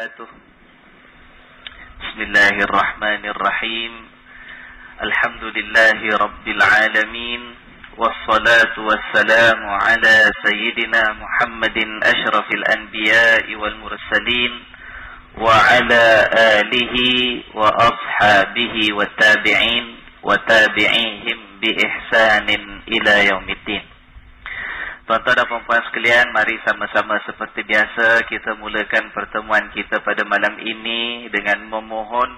وبركاته. بسم الله الرحمن الرحيم. الحمد لله رب العالمين، والصلاة والسلام على سيدنا محمد أشرف الأنبياء والمرسلين وعلى آله وأصحابه والتابعين وتابعيهم بإحسان إلى يوم الدين. Tuan-tuan dan puan-puan sekalian, mari sama-sama seperti biasa kita mulakan pertemuan kita pada malam ini dengan memohon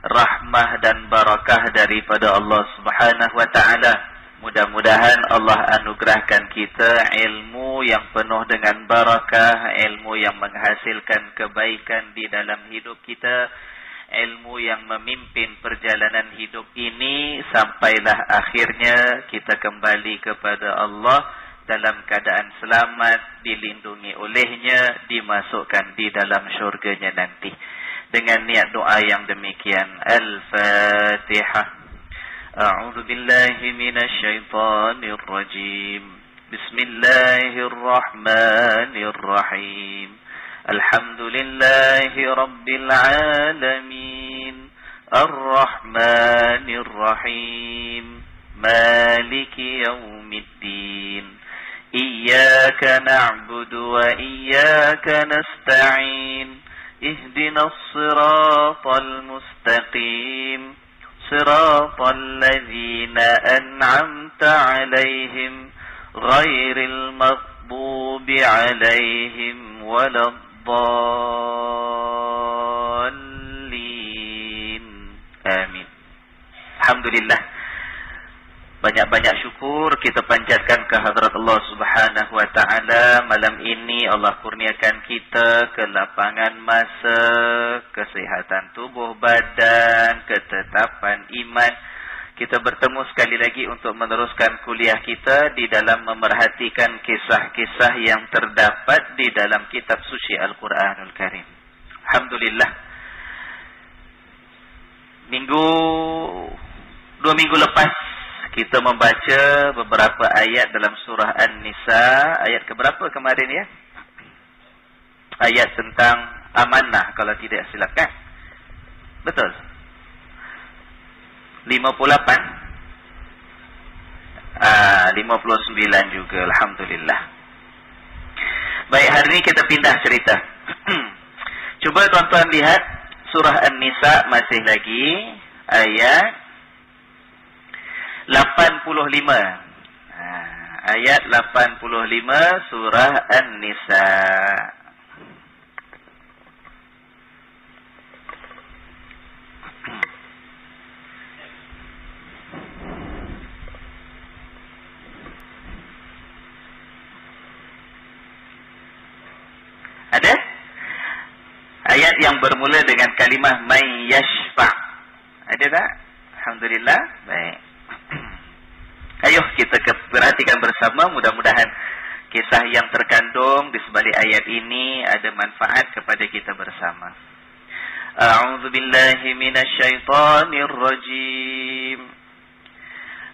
rahmah dan barakah daripada Allah Subhanahu wa taala. Mudah-mudahan Allah anugerahkan kita ilmu yang penuh dengan barakah, ilmu yang menghasilkan kebaikan di dalam hidup kita, ilmu yang memimpin perjalanan hidup ini sampailah akhirnya kita kembali kepada Allah dalam keadaan selamat, dilindungi olehnya, dimasukkan di dalam syurganya nanti. Dengan niat doa yang demikian, Al-Fatihah. A'udzu billahi minasy syaithanir rajim. Bismillahirrahmanirrahim. Alhamdulillahi rabbil alamin. Ar-Rahmanir Rahim. Maliki yaumiddin. إياك نعبد وإياك نستعين اهدنا الصراط المستقيم صراط الذين أنعمت عليهم غير المغضوب عليهم ولا الضالين آمين. الحمد لله. Banyak-banyak syukur kita panjatkan ke hadrat Allah Subhanahu wa taala. Malam ini Allah kurniakan kita kelapangan masa, kesehatan tubuh badan, ketetapan iman. Kita bertemu sekali lagi untuk meneruskan kuliah kita di dalam memerhatikan kisah-kisah yang terdapat di dalam kitab suci Al-Quranul Karim. Alhamdulillah. 2 minggu lepas kita membaca beberapa ayat dalam surah An-Nisa. Ayat keberapa kemarin ya? Ayat tentang amanah kalau tidak silap kan? Betul? 58? 59 juga. Alhamdulillah. Baik, hari ini kita pindah cerita. Cuba tuan-tuan lihat surah An-Nisa masih lagi. Ayat 85. Ayat 85 surah An-Nisa. Ada? Ayat yang bermula dengan kalimah may yashfa'. Ada tak? Alhamdulillah. Baik. Ayo kita perhatikan bersama, mudah-mudahan kisah yang terkandung di sebalik ayat ini ada manfaat kepada kita bersama. A'udzu billahi minasy syaithanir rajim.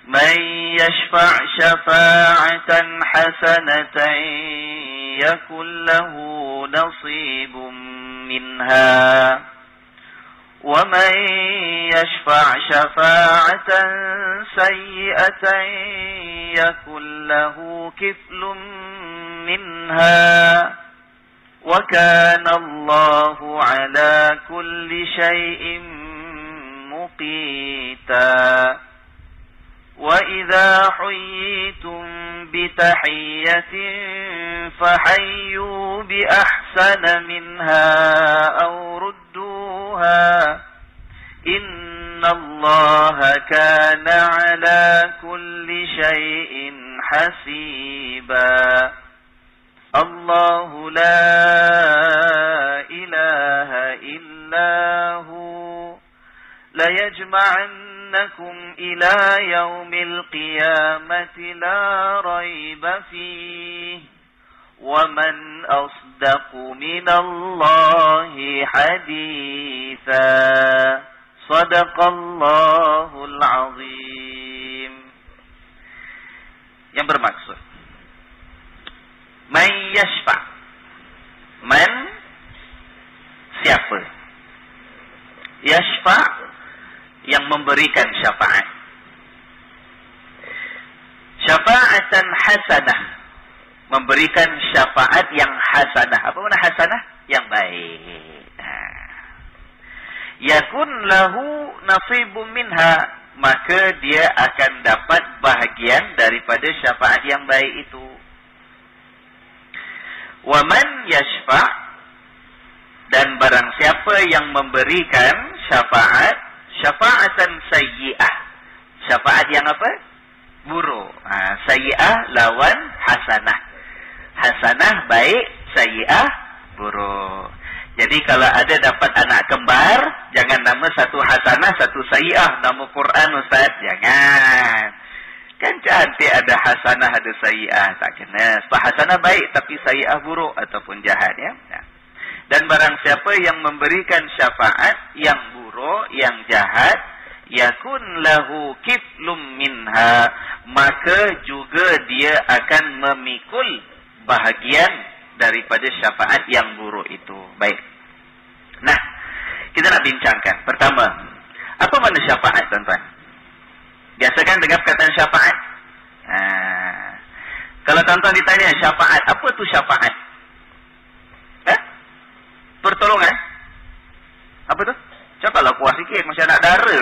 Man yashfa' syafa'atan hasanatan yakul lahu nasibun minha. وَمَنْ يَشْفَعْ شَفَاعَةً سَيِّئَةً يَكُنْ لَهُ كِفْلٌ مِنْهَا وَكَانَ اللَّهُ عَلَى كُلِّ شَيْءٍ مُقِيتًا وَإِذَا حُيِّيتُمْ بِتَحِيَّةٍ فَحَيُّوا بِأَحْسَنَ مِنْهَا أَوْ رُدُّوهَا إِنَّ اللَّهَ كَانَ عَلَى كُلِّ شَيْءٍ حَسِيبًا الله لا إله إلا هو ليجمعنكم إلى يوم القيامة لا ريب فيه ومن أصدق من الله حديثا صدق الله العظيم. Yang bermaksud man yashfa', man siapa siapa? Yashfa' yang memberikan syafaat. Syafa'atan hasanah, memberikan syafaat yang hasanah. Apa makna hasanah? Yang baik. Yakun lahu nasibun minha, maka dia akan dapat bahagian daripada syafaat yang baik itu. Wa man yashfa', dan barang siapa yang memberikan syafaat, syafa'atan sayyi'ah, syafaat yang apa? Buruk. Sayyi'ah lawan hasanah. Hasanah baik, sayyi'ah buruk. Jadi kalau ada dapat anak kembar, jangan nama satu hasanah, satu sayyi'ah. Nama Quran Ustaz, jangan. Kan cantik ada hasanah, ada sayyi'ah. Tak kena. Sebab hasanah baik, tapi sayyi'ah buruk ataupun jahat. Ya. Dan barang siapa yang memberikan syafaat yang buruk, yang jahat, yakun lahu kiflum minha, maka juga dia akan memikul bahagian daripada syafaat yang buruk itu. Baik. Nah, kita nak bincangkan. Pertama, apa makna syafaat, tuan-tuan? Biasa kan dengar perkataan syafaat? Kalau tuan-tuan ditanya syafaat, apa tu syafaat? Pertolongan? Apa tu? Cakaplah puas sikit, macam nak dara.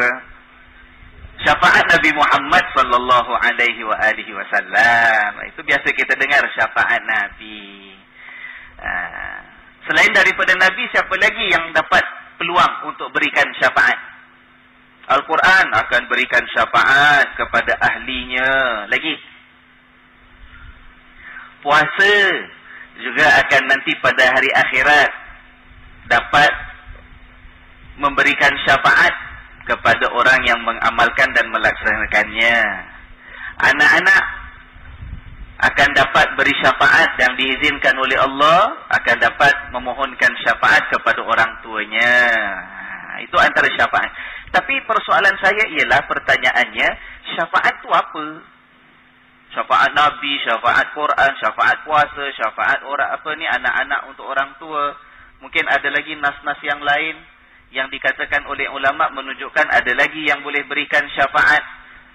Syafaat Nabi Muhammad sallallahu alaihi wa alihi wasallam. Itu biasa kita dengar syafaat Nabi. Selain daripada Nabi, siapa lagi yang dapat peluang untuk berikan syafaat? Al-Quran akan berikan syafaat kepada ahlinya. Lagi, puasa juga akan nanti pada hari akhirat dapat memberikan syafaat kepada orang yang mengamalkan dan melaksanakannya. Anak-anak akan dapat beri syafaat yang diizinkan oleh Allah, akan dapat memohonkan syafaat kepada orang tuanya. Itu antara syafaat. Tapi persoalan saya ialah, pertanyaannya, syafaat itu apa? Syafaat Nabi, syafaat Quran, syafaat puasa, syafaat orang apa ni, anak-anak untuk orang tua. Mungkin ada lagi nas-nas yang lain yang dikatakan oleh ulama menunjukkan ada lagi yang boleh berikan syafaat.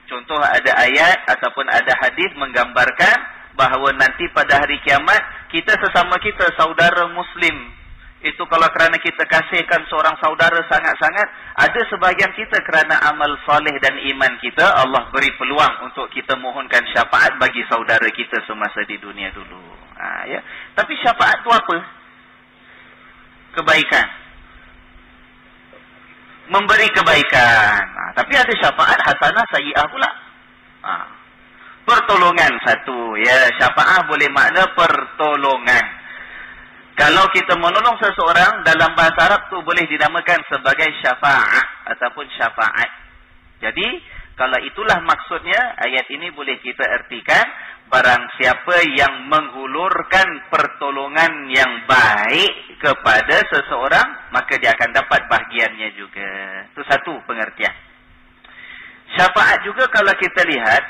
Contoh, ada ayat ataupun ada hadis menggambarkan bahawa nanti pada hari kiamat, kita sesama kita, saudara Muslim, itu kalau kerana kita kasihkan seorang saudara sangat-sangat, ada sebahagian kita kerana amal soleh dan iman kita, Allah beri peluang untuk kita mohonkan syafaat bagi saudara kita semasa di dunia dulu. Ya. Tapi syafaat itu apa? Kebaikan. Memberi kebaikan. Tapi ada syafaat hasanah sayyi'ah pula. Pertolongan satu. Ya, syafaat boleh makna pertolongan. Kalau kita menolong seseorang, dalam bahasa Arab tu boleh dinamakan sebagai syafaat ataupun syafaat. Jadi, kalau itulah maksudnya, ayat ini boleh kita ertikan, barang siapa yang menghulurkan pertolongan yang baik kepada seseorang, maka dia akan dapat bahagiannya juga. Itu satu pengertian. Syafaat juga kalau kita lihat,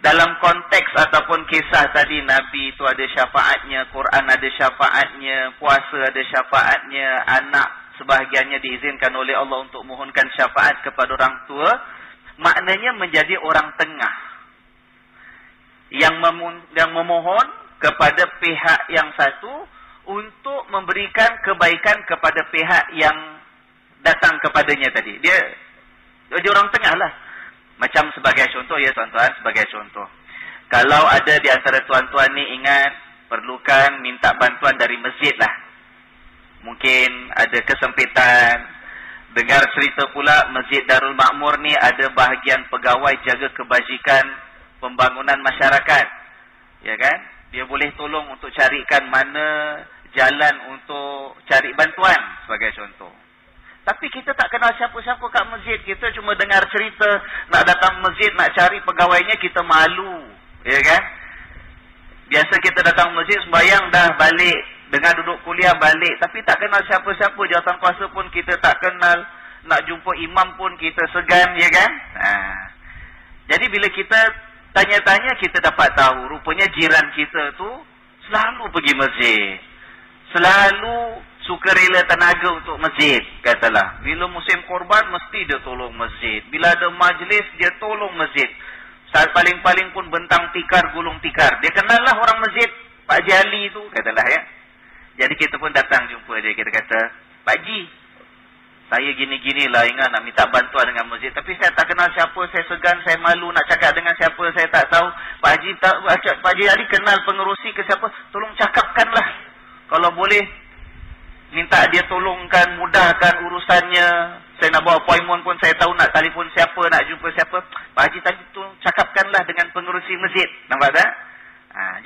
dalam konteks ataupun kisah tadi, Nabi itu ada syafaatnya, Quran ada syafaatnya, puasa ada syafaatnya, anak sebahagiannya diizinkan oleh Allah untuk mohonkan syafaat kepada orang tua. Maknanya menjadi orang tengah yang memohon kepada pihak yang satu untuk memberikan kebaikan kepada pihak yang datang kepadanya tadi. Dia jadi orang tengah lah. Macam sebagai contoh ya tuan-tuan, sebagai contoh. Kalau ada di antara tuan-tuan ni ingat perlukan minta bantuan dari masjid lah. Mungkin ada kesempitan. Dengar cerita pula Masjid Darul Makmur ni ada bahagian pegawai jaga kebajikan pembangunan masyarakat. Ya kan? Dia boleh tolong untuk carikan mana jalan untuk cari bantuan sebagai contoh. Tapi kita tak kenal siapa-siapa kat masjid. Kita cuma dengar cerita, nak datang masjid, nak cari pegawainya, kita malu. Ya kan? Biasa kita datang masjid, sembahyang dah balik. Dengar duduk kuliah balik. Tapi tak kenal siapa-siapa. Jawatan kuasa pun kita tak kenal. Nak jumpa imam pun kita segan. Ya kan? Jadi bila kita tanya-tanya, kita dapat tahu. Rupanya jiran kita tu selalu pergi masjid. Selalu sukarela tenaga untuk masjid, katalah. Bila musim korban, mesti dia tolong masjid. Bila ada majlis, dia tolong masjid. Saat paling-paling pun bentang tikar, gulung tikar. Dia kenal lah orang masjid, Pak Haji Ali tu, katalah ya. Jadi kita pun datang jumpa dia. Kita kata, Pak Haji, saya gini-gini lah ingat nak minta bantuan dengan masjid. Tapi saya tak kenal siapa, saya segan, saya malu nak cakap dengan siapa, saya tak tahu. Pak Haji Ali kenal pengerusi ke siapa, tolong cakapkanlah. Kalau boleh, minta dia tolongkan, mudahkan urusannya. Saya nak buat appointment pun saya tahu nak telefon siapa, nak jumpa siapa. Pak Haji tadi tu cakapkanlah dengan pengerusi masjid. Nampak tak?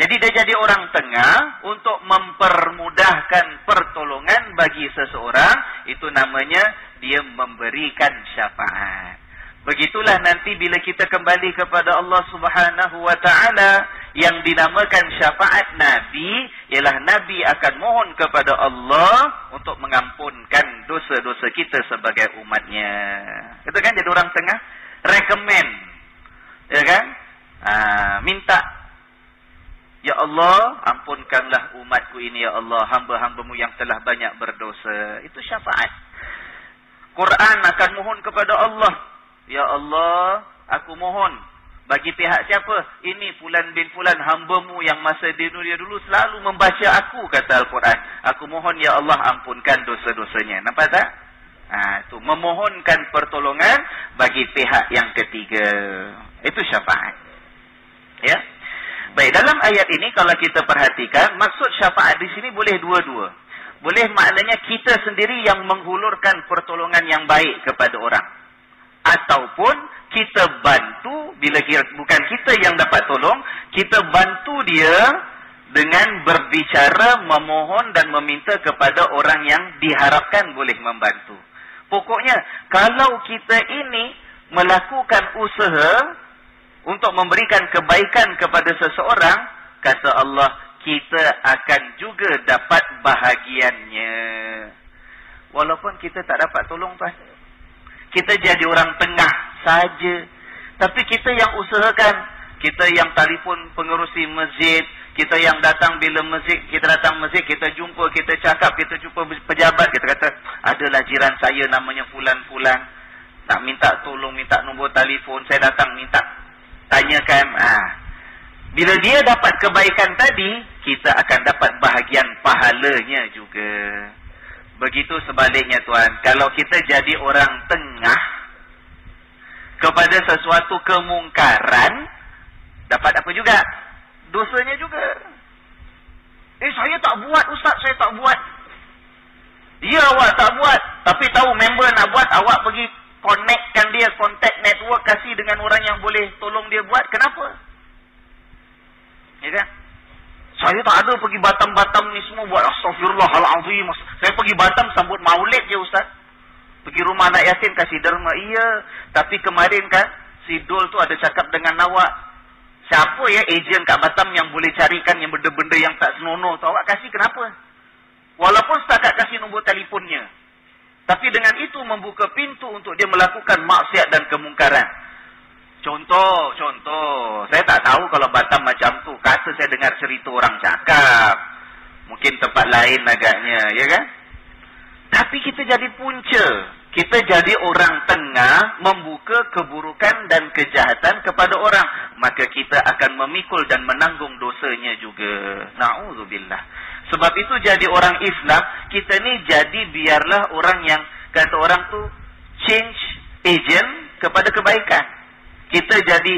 Jadi dia jadi orang tengah untuk mempermudahkan pertolongan bagi seseorang. Itu namanya dia memberikan syafaat. Begitulah nanti bila kita kembali kepada Allah Subhanahu wa ta'ala, yang dinamakan syafaat Nabi, ialah Nabi akan mohon kepada Allah untuk mengampunkan dosa-dosa kita sebagai umatnya. Itu kan jadi orang tengah, recommend, ya kan? Minta, ya Allah, ampunkanlah umatku ini, ya Allah, hamba-hambamu yang telah banyak berdosa. Itu syafaat. Quran akan mohon kepada Allah, ya Allah, aku mohon bagi pihak siapa? Ini fulan bin fulan, hambamu yang masa di dunia dulu selalu membaca aku, kata Al-Quran. Aku mohon, ya Allah, ampunkan dosa-dosanya. Nampak tak? Itu memohonkan pertolongan bagi pihak yang ketiga. Itu syafaat. Ya. Baik, dalam ayat ini kalau kita perhatikan, maksud syafaat di sini boleh dua-dua. Boleh maknanya kita sendiri yang menghulurkan pertolongan yang baik kepada orang. Ataupun kita bantu, bila bukan kita yang dapat tolong, kita bantu dia dengan berbicara, memohon dan meminta kepada orang yang diharapkan boleh membantu. Pokoknya, kalau kita ini melakukan usaha untuk memberikan kebaikan kepada seseorang, kata Allah, kita akan juga dapat bahagiannya. Walaupun kita tak dapat tolong, Tuan. Kita jadi orang tengah saja. Tapi kita yang usahakan. Kita yang telefon pengerusi masjid. Kita yang datang bila masjid. Kita datang masjid, kita jumpa, kita cakap, kita jumpa pejabat. Kita kata, adalah jiran saya namanya fulan-fulan. Nak minta tolong, minta nombor telefon. Saya datang minta. Tanyakan. Bila dia dapat kebaikan tadi, kita akan dapat bahagian pahalanya juga. Begitu sebaliknya, Tuan. Kalau kita jadi orang tengah kepada sesuatu kemungkaran, dapat apa juga? Dosanya juga. Saya tak buat, Ustaz, saya tak buat. Ya, awak tak buat. Tapi tahu member nak buat, awak pergi connectkan dia, contact network, kasih dengan orang yang boleh tolong dia buat. Kenapa? Ya kan? Saya tak ada pergi Batam-Batam ni semua buat astagfirullahalazim. Saya pergi Batam sambut maulid je, Ustaz. Pergi rumah anak yatim kasih derma. Iya, tapi kemarin kan si Dol tu ada cakap dengan awak. Siapa ya ejen kat Batam yang boleh carikan yang benda-benda yang tak senonoh tu? Awak kasih kenapa? Walaupun setakat kasih nombor telefonnya. Tapi dengan itu membuka pintu untuk dia melakukan maksiat dan kemungkaran. Contoh. Saya tak tahu kalau Batam macam tu. Kata saya dengar cerita orang cakap. Mungkin tempat lain agaknya, ya kan? Tapi kita jadi punca. Kita jadi orang tengah membuka keburukan dan kejahatan kepada orang. Maka kita akan memikul dan menanggung dosanya juga. Na'udzubillah. Sebab itu jadi orang Islam, kita ni jadi biarlah orang yang, kata orang tu, change agent kepada kebaikan. Kita jadi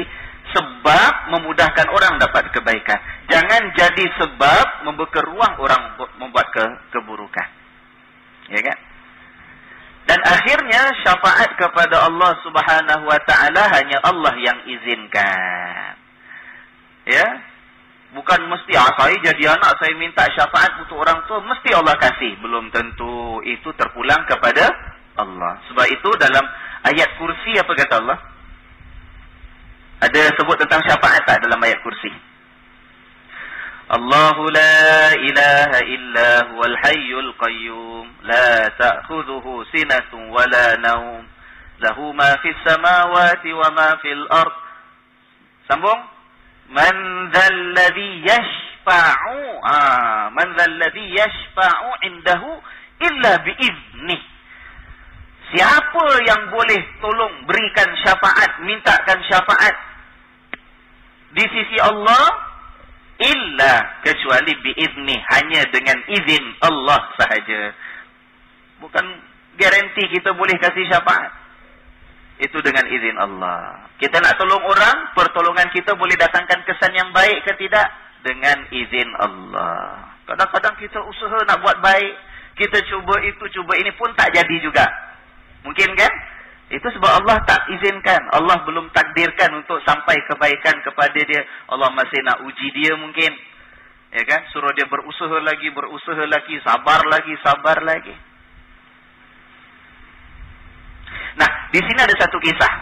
sebab memudahkan orang dapat kebaikan. Jangan jadi sebab membuka ruang orang membuat keburukan. Ya kan? Dan akhirnya syafaat kepada Allah Subhanahu wa ta'ala hanya Allah yang izinkan. Ya? Bukan mesti, saya jadi anak, saya minta syafaat untuk orang tua, mesti Allah kasih. Belum tentu. Itu terpulang kepada Allah. Sebab itu dalam ayat kursi apa kata Allah? Ada sebut tentang syafaat tak dalam ayat kursi? Allahu la ilaha illa huwal hayyul qayyum la ta'khudhuhu sinatun wa la naum lahu ma fis samawati wa ma fil ard. Sambung. Man dhal ladzi yashfa'u indahu illa biiznih. Siapa yang boleh tolong berikan syafaat, mintakan syafaat di sisi Allah, illa kecuali biiznih, hanya dengan izin Allah sahaja. Bukan garanti kita boleh kasih syafaat. Itu dengan izin Allah. Kita nak tolong orang, pertolongan kita boleh datangkan kesan yang baik ke tidak? Dengan izin Allah. Kadang-kadang kita usaha nak buat baik, kita cuba itu, cuba ini pun tak jadi juga. Mungkin kan? Itu sebab Allah tak izinkan. Allah belum takdirkan untuk sampai kebaikan kepada dia. Allah masih nak uji dia mungkin. Ya kan? Suruh dia berusaha lagi, sabar lagi. Nah, di sini ada satu kisah.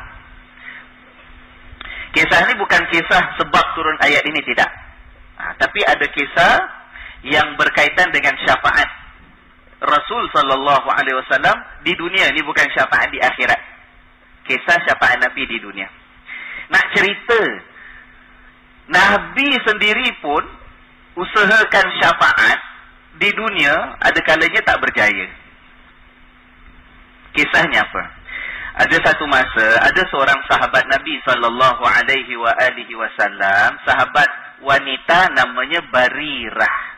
Kisah ini bukan kisah sebab turun ayat ini, tidak. Nah, tapi ada kisah yang berkaitan dengan syafaat Rasul sallallahu alaihi wasallam di dunia. Ini bukan syafaat di akhirat. Kisah syafaat Nabi di dunia. Nak cerita, Nabi sendiri pun usahakan syafaat di dunia, ada kalanya tak berjaya. Kisahnya apa? Ada satu masa, ada seorang sahabat Nabi sallallahu alaihi wasallam, sahabat wanita namanya Barirah.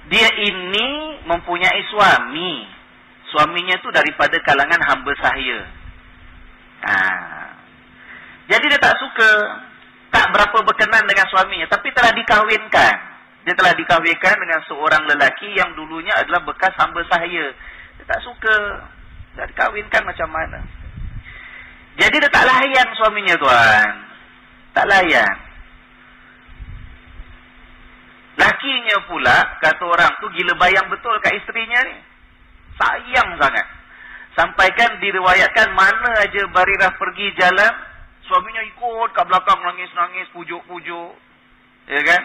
Dia ini mempunyai suami. Suaminya tu daripada kalangan hamba sahaya. Jadi dia tak suka, tak berapa berkenan dengan suaminya, tapi telah dikahwinkan. Dia telah dikahwinkan dengan seorang lelaki yang dulunya adalah bekas hamba sahaya. Dia tak suka, dah dikahwinkan macam mana. Jadi dia tak layan suaminya, tuan. Tak layan. Lakinya pula, kata orang tu, gila bayang betul kat isterinya ni. Sayang sangat. Sampaikan diriwayatkan mana aja Barirah pergi jalan, suaminya ikut kat belakang nangis-nangis, pujuk-pujuk. Ya kan?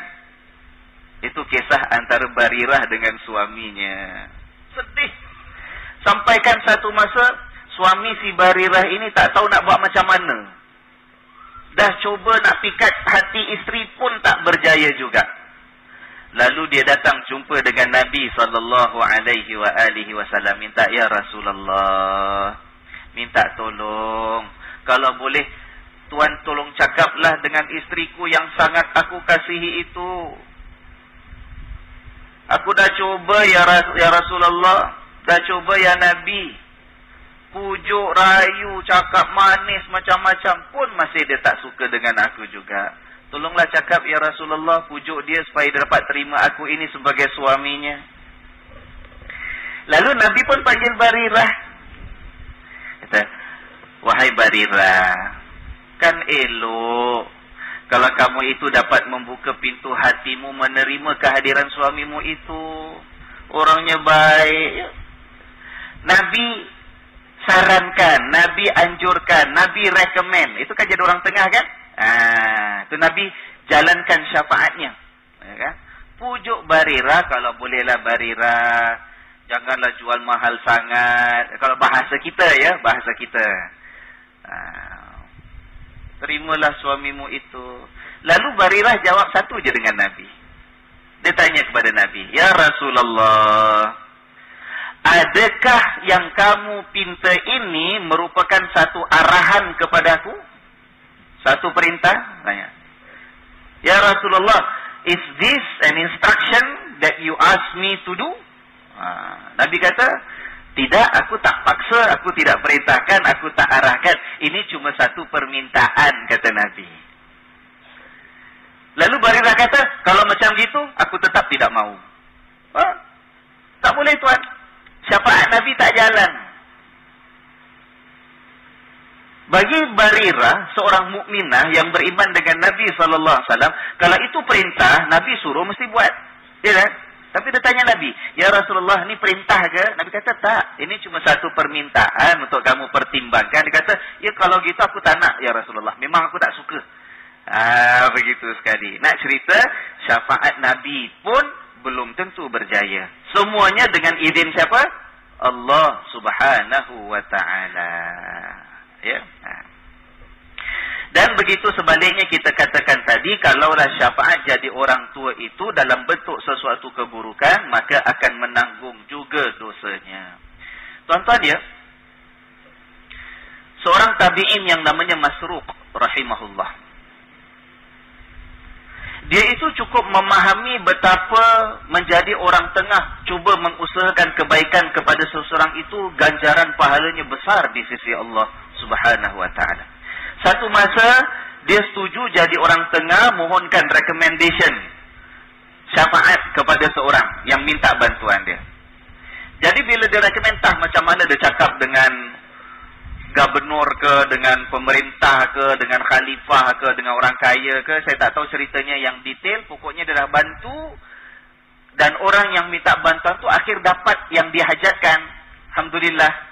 Itu kisah antara Barirah dengan suaminya. Sedih. Sampaikan satu masa, suami si Barirah ini tak tahu nak buat macam mana. Dah cuba nak pikat hati isteri pun tak berjaya juga. Lalu dia datang jumpa dengan Nabi SAW. Minta, ya Rasulullah, minta tolong. Kalau boleh, Tuan tolong cakaplah dengan isteriku yang sangat aku kasihi itu. Aku dah cuba ya Rasulullah, dah cuba ya Nabi. Pujuk, rayu, cakap manis macam-macam, pun masih dia tak suka dengan aku juga. Tolonglah cakap ya Rasulullah, pujuk dia supaya dia dapat terima aku ini sebagai suaminya. Lalu Nabi pun panggil Barirah. Kata, wahai Barirah, kan elok kalau kamu itu dapat membuka pintu hatimu, menerima kehadiran suamimu itu. Orangnya baik. Nabi sarankan, Nabi anjurkan, Nabi recommend. Itu kan jadi orang tengah kan? Itu Nabi jalankan syafaatnya. Ya kan? Pujuk Barirah, kalau bolehlah Barirah, janganlah jual mahal sangat. Kalau bahasa kita ya, bahasa kita. Terimalah suamimu itu. Lalu Barirah jawab satu je dengan Nabi. Dia tanya kepada Nabi, ya Rasulullah, adakah yang kamu pinta ini merupakan satu arahan kepadaku? Satu perintah? Tanya. Ya Rasulullah, is this an instruction that you ask me to do? Nabi kata, tidak, aku tak paksa, aku tidak perintahkan, aku tak arahkan. Ini cuma satu permintaan, kata Nabi. Lalu Barirah kata, kalau macam gitu, aku tetap tidak mau. Tak boleh tuan. Syafaat Nabi tak jalan. Bagi Barirah, seorang mukminah yang beriman dengan Nabi SAW, kalau itu perintah, Nabi suruh mesti buat. Ya kan? Tapi dia tanya Nabi, ya Rasulullah, ini perintah ke? Nabi kata, tak. Ini cuma satu permintaan untuk kamu pertimbangkan. Dia kata, ya kalau gitu aku tak nak, ya Rasulullah. Memang aku tak suka. Begitu sekali. Nak cerita, syafaat Nabi pun belum tentu berjaya. Semuanya dengan izin siapa? Allah Subhanahu wa ta'ala. Ya. Dan begitu sebaliknya kita katakan tadi, kalaulah syafaat jadi orang tua itu dalam bentuk sesuatu keburukan, maka akan menanggung juga dosanya. Tuan-tuan ya, seorang tabi'in yang namanya Masruq rahimahullah, dia itu cukup memahami betapa menjadi orang tengah cuba mengusahakan kebaikan kepada seseorang itu ganjaran pahalanya besar di sisi Allah Subhanahu wa taala. Satu masa dia setuju jadi orang tengah, mohonkan recommendation syafaat kepada seorang yang minta bantuan dia. Jadi bila dia recommend, macam mana dia cakap dengan gubernur ke, dengan pemerintah ke, dengan khalifah ke, dengan orang kaya ke, saya tak tahu ceritanya yang detail. Pokoknya dia dah bantu, dan orang yang minta bantuan tu akhir dapat yang dihajatkan. Alhamdulillah.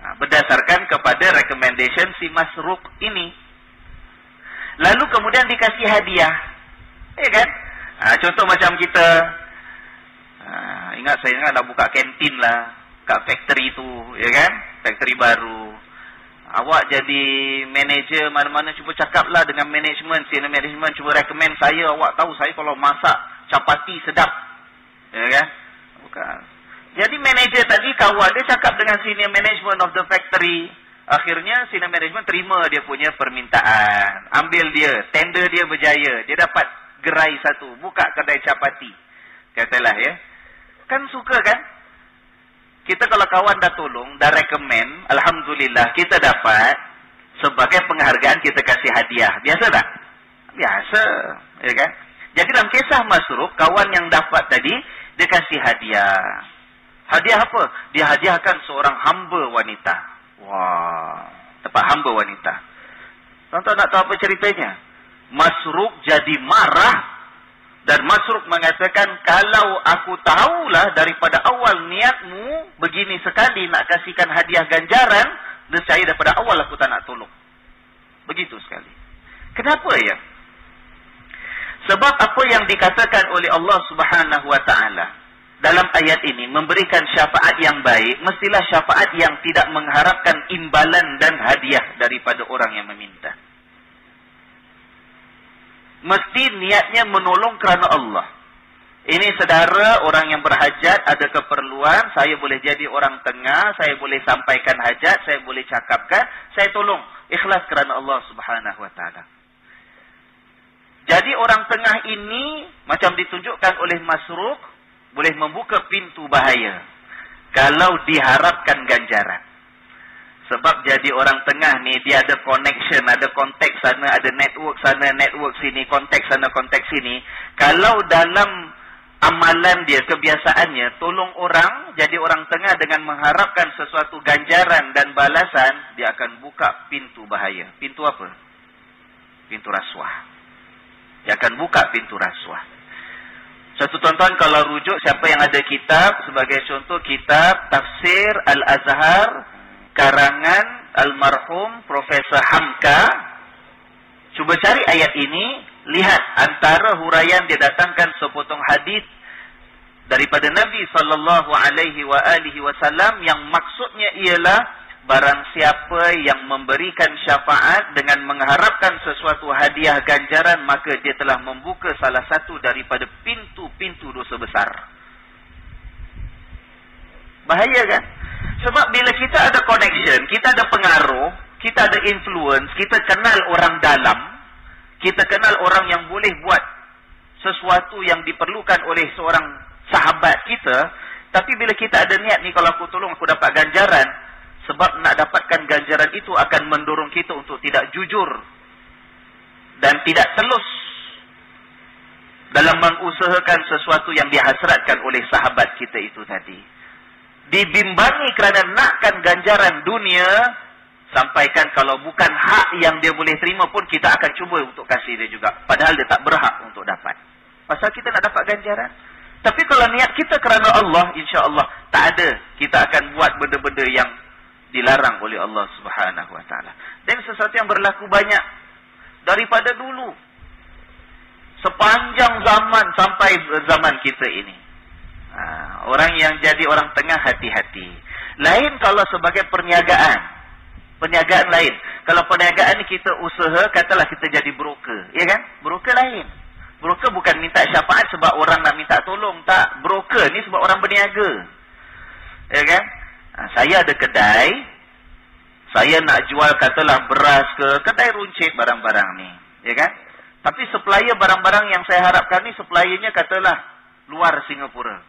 Berdasarkan kepada recommendation si Masruq ini. Lalu kemudian dikasih hadiah. Ya kan? Contoh macam kita, ingat saya ingat dah buka kantin lah kat factory tu, ya kan? Factory baru. Awak jadi manager mana-mana, cuba cakap lah dengan management, senior management, cuba recommend saya. Awak tahu saya kalau masak capati sedap. Ya kan? Bukan. Jadi manager tadi kawan dia cakap dengan senior management of the factory. Akhirnya senior management terima dia punya permintaan. Ambil dia, tender dia berjaya. Dia dapat gerai satu, buka kedai capati. Katalah ya. Kan suka kan? Kita kalau kawan dah tolong, dah recommend, alhamdulillah kita dapat, sebagai penghargaan kita kasih hadiah. Biasa tak? Biasa, ya kan? Jadi dalam kisah Masruq, kawan yang dapat tadi, dia kasih hadiah. Hadiah apa? Dia hadiahkan seorang hamba wanita. Wah, tepat hamba wanita. Tuan-tuan nak tahu apa ceritanya? Masruq jadi marah. Dan Masruq mengatakan, kalau aku tahulah daripada awal niatmu begini sekali nak kasihkan hadiah ganjaran, nescaya daripada awal aku tak nak tolong. Begitu sekali. Kenapa ya? Sebab apa yang dikatakan oleh Allah Subhanahu wa taala dalam ayat ini, memberikan syafaat yang baik, mestilah syafaat yang tidak mengharapkan imbalan dan hadiah daripada orang yang meminta. Mesti niatnya menolong kerana Allah. Ini saudara, orang yang berhajat, ada keperluan, saya boleh jadi orang tengah, saya boleh sampaikan hajat, saya boleh cakapkan, saya tolong. Ikhlas kerana Allah Subhanahu wa taala. Jadi orang tengah ini, macam ditunjukkan oleh Masruq, boleh membuka pintu bahaya kalau diharapkan ganjaran. Sebab jadi orang tengah ni, dia ada connection, ada kontak sana, ada network sana, network sini, kontak sana, kontak sini. Kalau dalam amalan dia, kebiasaannya, tolong orang, jadi orang tengah dengan mengharapkan sesuatu ganjaran dan balasan, dia akan buka pintu bahaya. Pintu apa? Pintu rasuah. Dia akan buka pintu rasuah. Satu tuan-tuan kalau rujuk, siapa yang ada kitab, sebagai contoh kitab Tafsir Al-Azhar, karangan almarhum Profesor Hamka. Cuba cari ayat ini, lihat antara huraian dia datangkan sepotong hadis daripada Nabi SAW yang maksudnya ialah, barang siapa yang memberikan syafaat dengan mengharapkan sesuatu hadiah ganjaran, maka dia telah membuka salah satu daripada pintu-pintu dosa besar. Bahaya kan? Sebab bila kita ada connection, kita ada pengaruh, kita ada influence, kita kenal orang dalam, kita kenal orang yang boleh buat sesuatu yang diperlukan oleh seorang sahabat kita, tapi bila kita ada niat ni, kalau aku tolong aku dapat ganjaran, sebab nak dapatkan ganjaran itu akan mendorong kita untuk tidak jujur dan tidak telus dalam mengusahakan sesuatu yang dihasratkan oleh sahabat kita itu tadi. Dibimbangi kerana nakkan ganjaran dunia, sampaikan kalau bukan hak yang dia boleh terima pun kita akan cuba untuk kasih dia juga, padahal dia tak berhak untuk dapat. Pasal kita nak dapat ganjaran. Tapi kalau niat kita kerana Allah, insya-Allah tak ada kita akan buat benda-benda yang dilarang oleh Allah Subhanahu wa taala. Dan sesuatu yang berlaku banyak daripada dulu, sepanjang zaman sampai zaman kita ini. Orang yang jadi orang tengah, hati-hati. Lain kalau sebagai perniagaan. Perniagaan lain. Kalau perniagaan ni kita usaha, katalah kita jadi broker. Ya kan? Broker lain. Broker bukan minta syafaat sebab orang nak minta tolong. Tak. Broker ni sebab orang berniaga. Ya kan? Saya ada kedai. Saya nak jual katalah beras ke kedai runcit barang-barang ni. Ya kan? Tapi supplier barang-barang yang saya harapkan ni suppliernya katalah luar Singapura.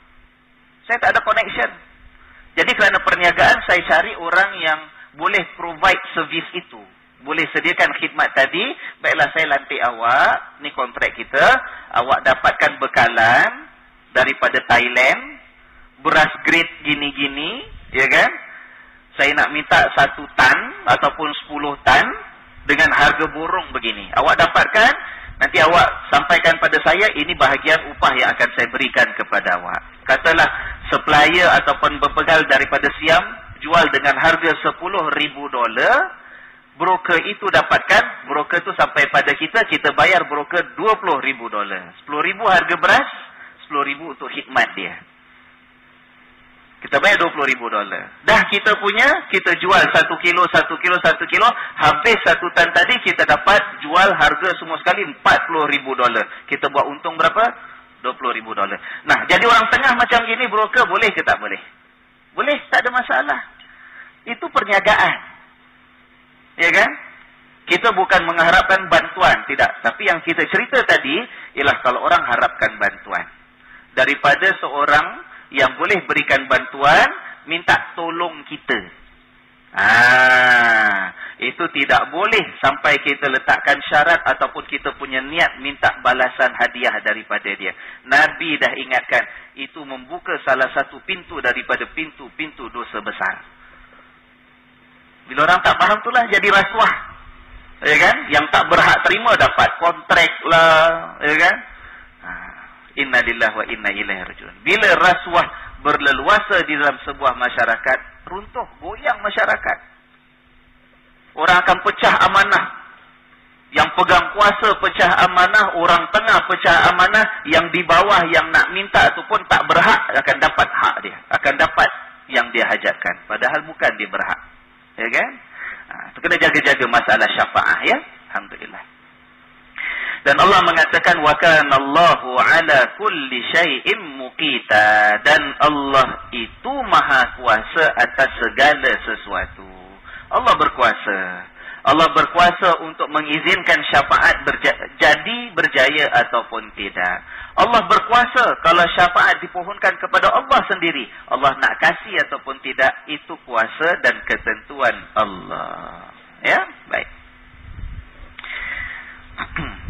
Saya tak ada connection. Jadi kerana perniagaan saya cari orang yang boleh provide servis itu. Boleh sediakan khidmat tadi. Baiklah saya lantik awak. Ni kontrak kita. Awak dapatkan bekalan daripada Thailand. Beras grade gini-gini. Ya kan? Saya nak minta 1 tan ataupun 10 tan. Dengan harga borong begini. Awak dapatkan. Nanti awak sampaikan pada saya. Ini bahagian upah yang akan saya berikan kepada awak. Katalah supplier ataupun berpegal daripada Siam. Jual dengan harga $10,000, broker itu dapatkan, broker itu sampai pada kita bayar broker $20,000. $10,000 harga beras, $10,000 untuk khidmat dia. Kita bayar $20,000. Dah kita punya, kita jual 1 kilo, habis 1 tan tadi kita dapat jual harga semua sekali $40,000. Kita buat untung berapa? $20,000. Nah, jadi orang tengah macam gini broker boleh ke tak boleh? Boleh, tak ada masalah. Itu perniagaan. Ya kan? Kita bukan mengharapkan bantuan, tidak. Tapi yang kita cerita tadi, ialah kalau orang harapkan bantuan. Daripada seorang yang boleh berikan bantuan, minta tolong kita. Itu tidak boleh sampai kita letakkan syarat ataupun kita punya niat minta balasan hadiah daripada dia. Nabi dah ingatkan, itu membuka salah satu pintu daripada pintu-pintu dosa besar. Bila orang tak faham itulah jadi rasuah. Ya kan? Yang tak berhak terima dapat kontrak lah. Ya kan? Inna lillahi wa inna ilaihi raji'un. Bila rasuah berleluasa di dalam sebuah masyarakat, runtuh, goyang masyarakat. Orang akan pecah amanah. Yang pegang kuasa pecah amanah, orang tengah pecah amanah, yang di bawah yang nak minta itu pun tak berhak akan dapat hak dia. Akan dapat yang dia hajatkan. Padahal bukan dia berhak. Ya kan? Itu kena jaga-jaga masalah syafaah ya. Alhamdulillah. Dan Allah mengatakan wa kana Allahu ala kulli syai'in muqita, dan Allah itu maha kuasa atas segala sesuatu. Allah berkuasa. Allah berkuasa untuk mengizinkan syafaat jadi berjaya ataupun tidak. Allah berkuasa kalau syafaat dipohonkan kepada Allah sendiri. Allah nak kasih ataupun tidak, itu kuasa dan ketentuan Allah. Ya, baik.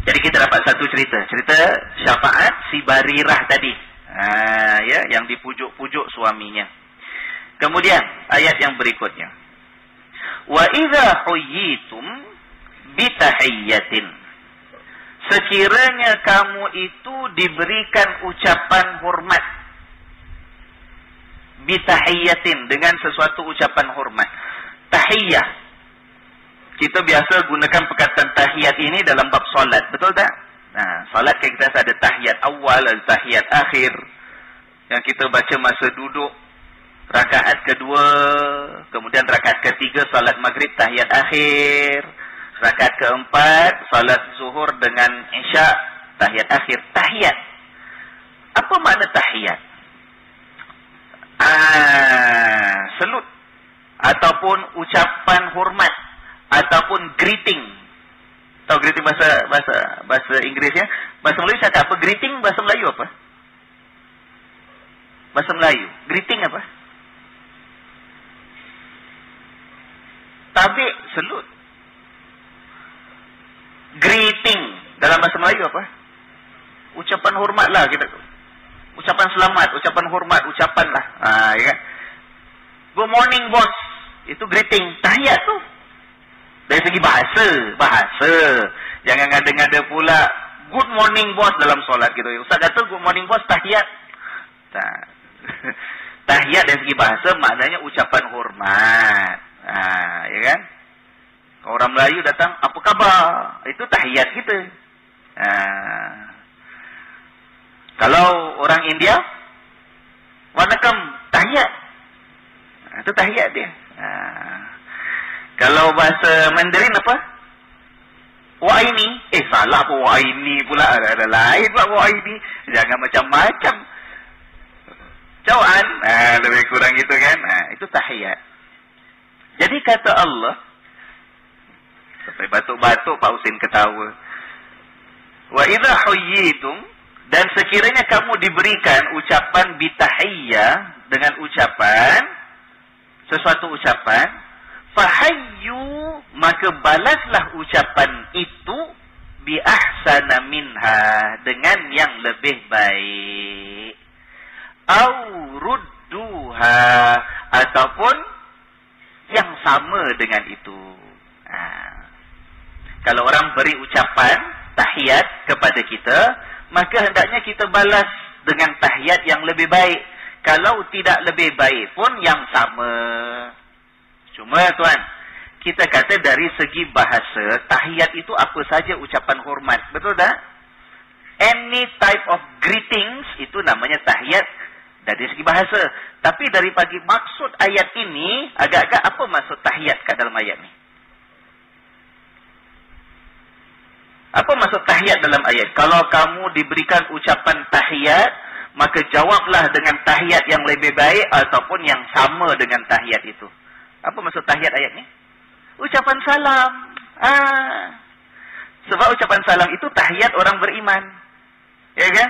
Jadi kita dapat satu cerita. Cerita syafaat si Barirah tadi. Ya, yang dipujuk-pujuk suaminya. Kemudian ayat yang berikutnya. Wa idza huyyitum bitahiyyatin. Sekiranya kamu itu diberikan ucapan hormat. Bitahiyyatin, dengan sesuatu ucapan hormat. Tahiyyah. Kita biasa gunakan perkataan tahiyat ini dalam bab solat, betul tak? Nah, solat kita ada tahiyat awal, ada tahiyat akhir. Yang kita baca masa duduk rakaat kedua, kemudian rakaat ketiga solat maghrib tahiyat akhir, rakaat keempat solat zuhur dengan isya tahiyat akhir. Tahiyat. Apa makna tahiyat? Salut ataupun ucapan hormat ataupun greeting. Tahu greeting bahasa Inggerisnya? Bahasa Melayu cakap apa? Greeting bahasa Melayu apa? Bahasa Melayu. Greeting apa? Tabik, salut. Greeting dalam bahasa Melayu apa? Ucapan hormat lah kita. Ucapan selamat, ucapan hormat, ucapan lah. Ya kan? Good morning boss. Itu greeting. Tahiyat tu. Dari segi bahasa. Jangan ngada-ngada pula good morning boss dalam solat gitu. Ustaz kata good morning boss tahiyat. Tahiyat dari segi bahasa maknanya ucapan hormat. Ya kan? Orang Melayu datang, apa khabar? Itu tahiyat kita. Kalau orang India, wanakam, tahiyat. Itu tahiyat dia. Kalau bahasa Mandarin apa? Wa ini. Salah pun wa ini pula. Ada lain pula wa ini. Jangan macam-macam. Cawaan. Lebih kurang gitu kan. Itu tahiyat. Jadi kata Allah. Sampai batuk-batuk Pak Husin ketawa. Wa idza huyyitum, dan sekiranya kamu diberikan ucapan bitahiyyah, dengan ucapan, sesuatu ucapan, fahayyu, maka balaslah ucapan itu bi ahsana minha, dengan yang lebih baik. Au rudduha, ataupun yang sama dengan itu. Kalau orang beri ucapan tahiyat kepada kita, maka hendaknya kita balas dengan tahiyat yang lebih baik. Kalau tidak lebih baik pun yang sama. Cuma tuan, kita kata dari segi bahasa, tahiyat itu apa saja ucapan hormat. Betul tak? Any type of greetings itu namanya tahiyat dari segi bahasa. Tapi daripada maksud ayat ini, agak-agak apa maksud tahiyat kat dalam ayat ni? Apa maksud tahiyat dalam ayat? Kalau kamu diberikan ucapan tahiyat, maka jawablah dengan tahiyat yang lebih baik ataupun yang sama dengan tahiyat itu. Apa maksud tahiyat ayat ni? Ucapan salam. Sebab ucapan salam itu tahiyat orang beriman. Ya kan?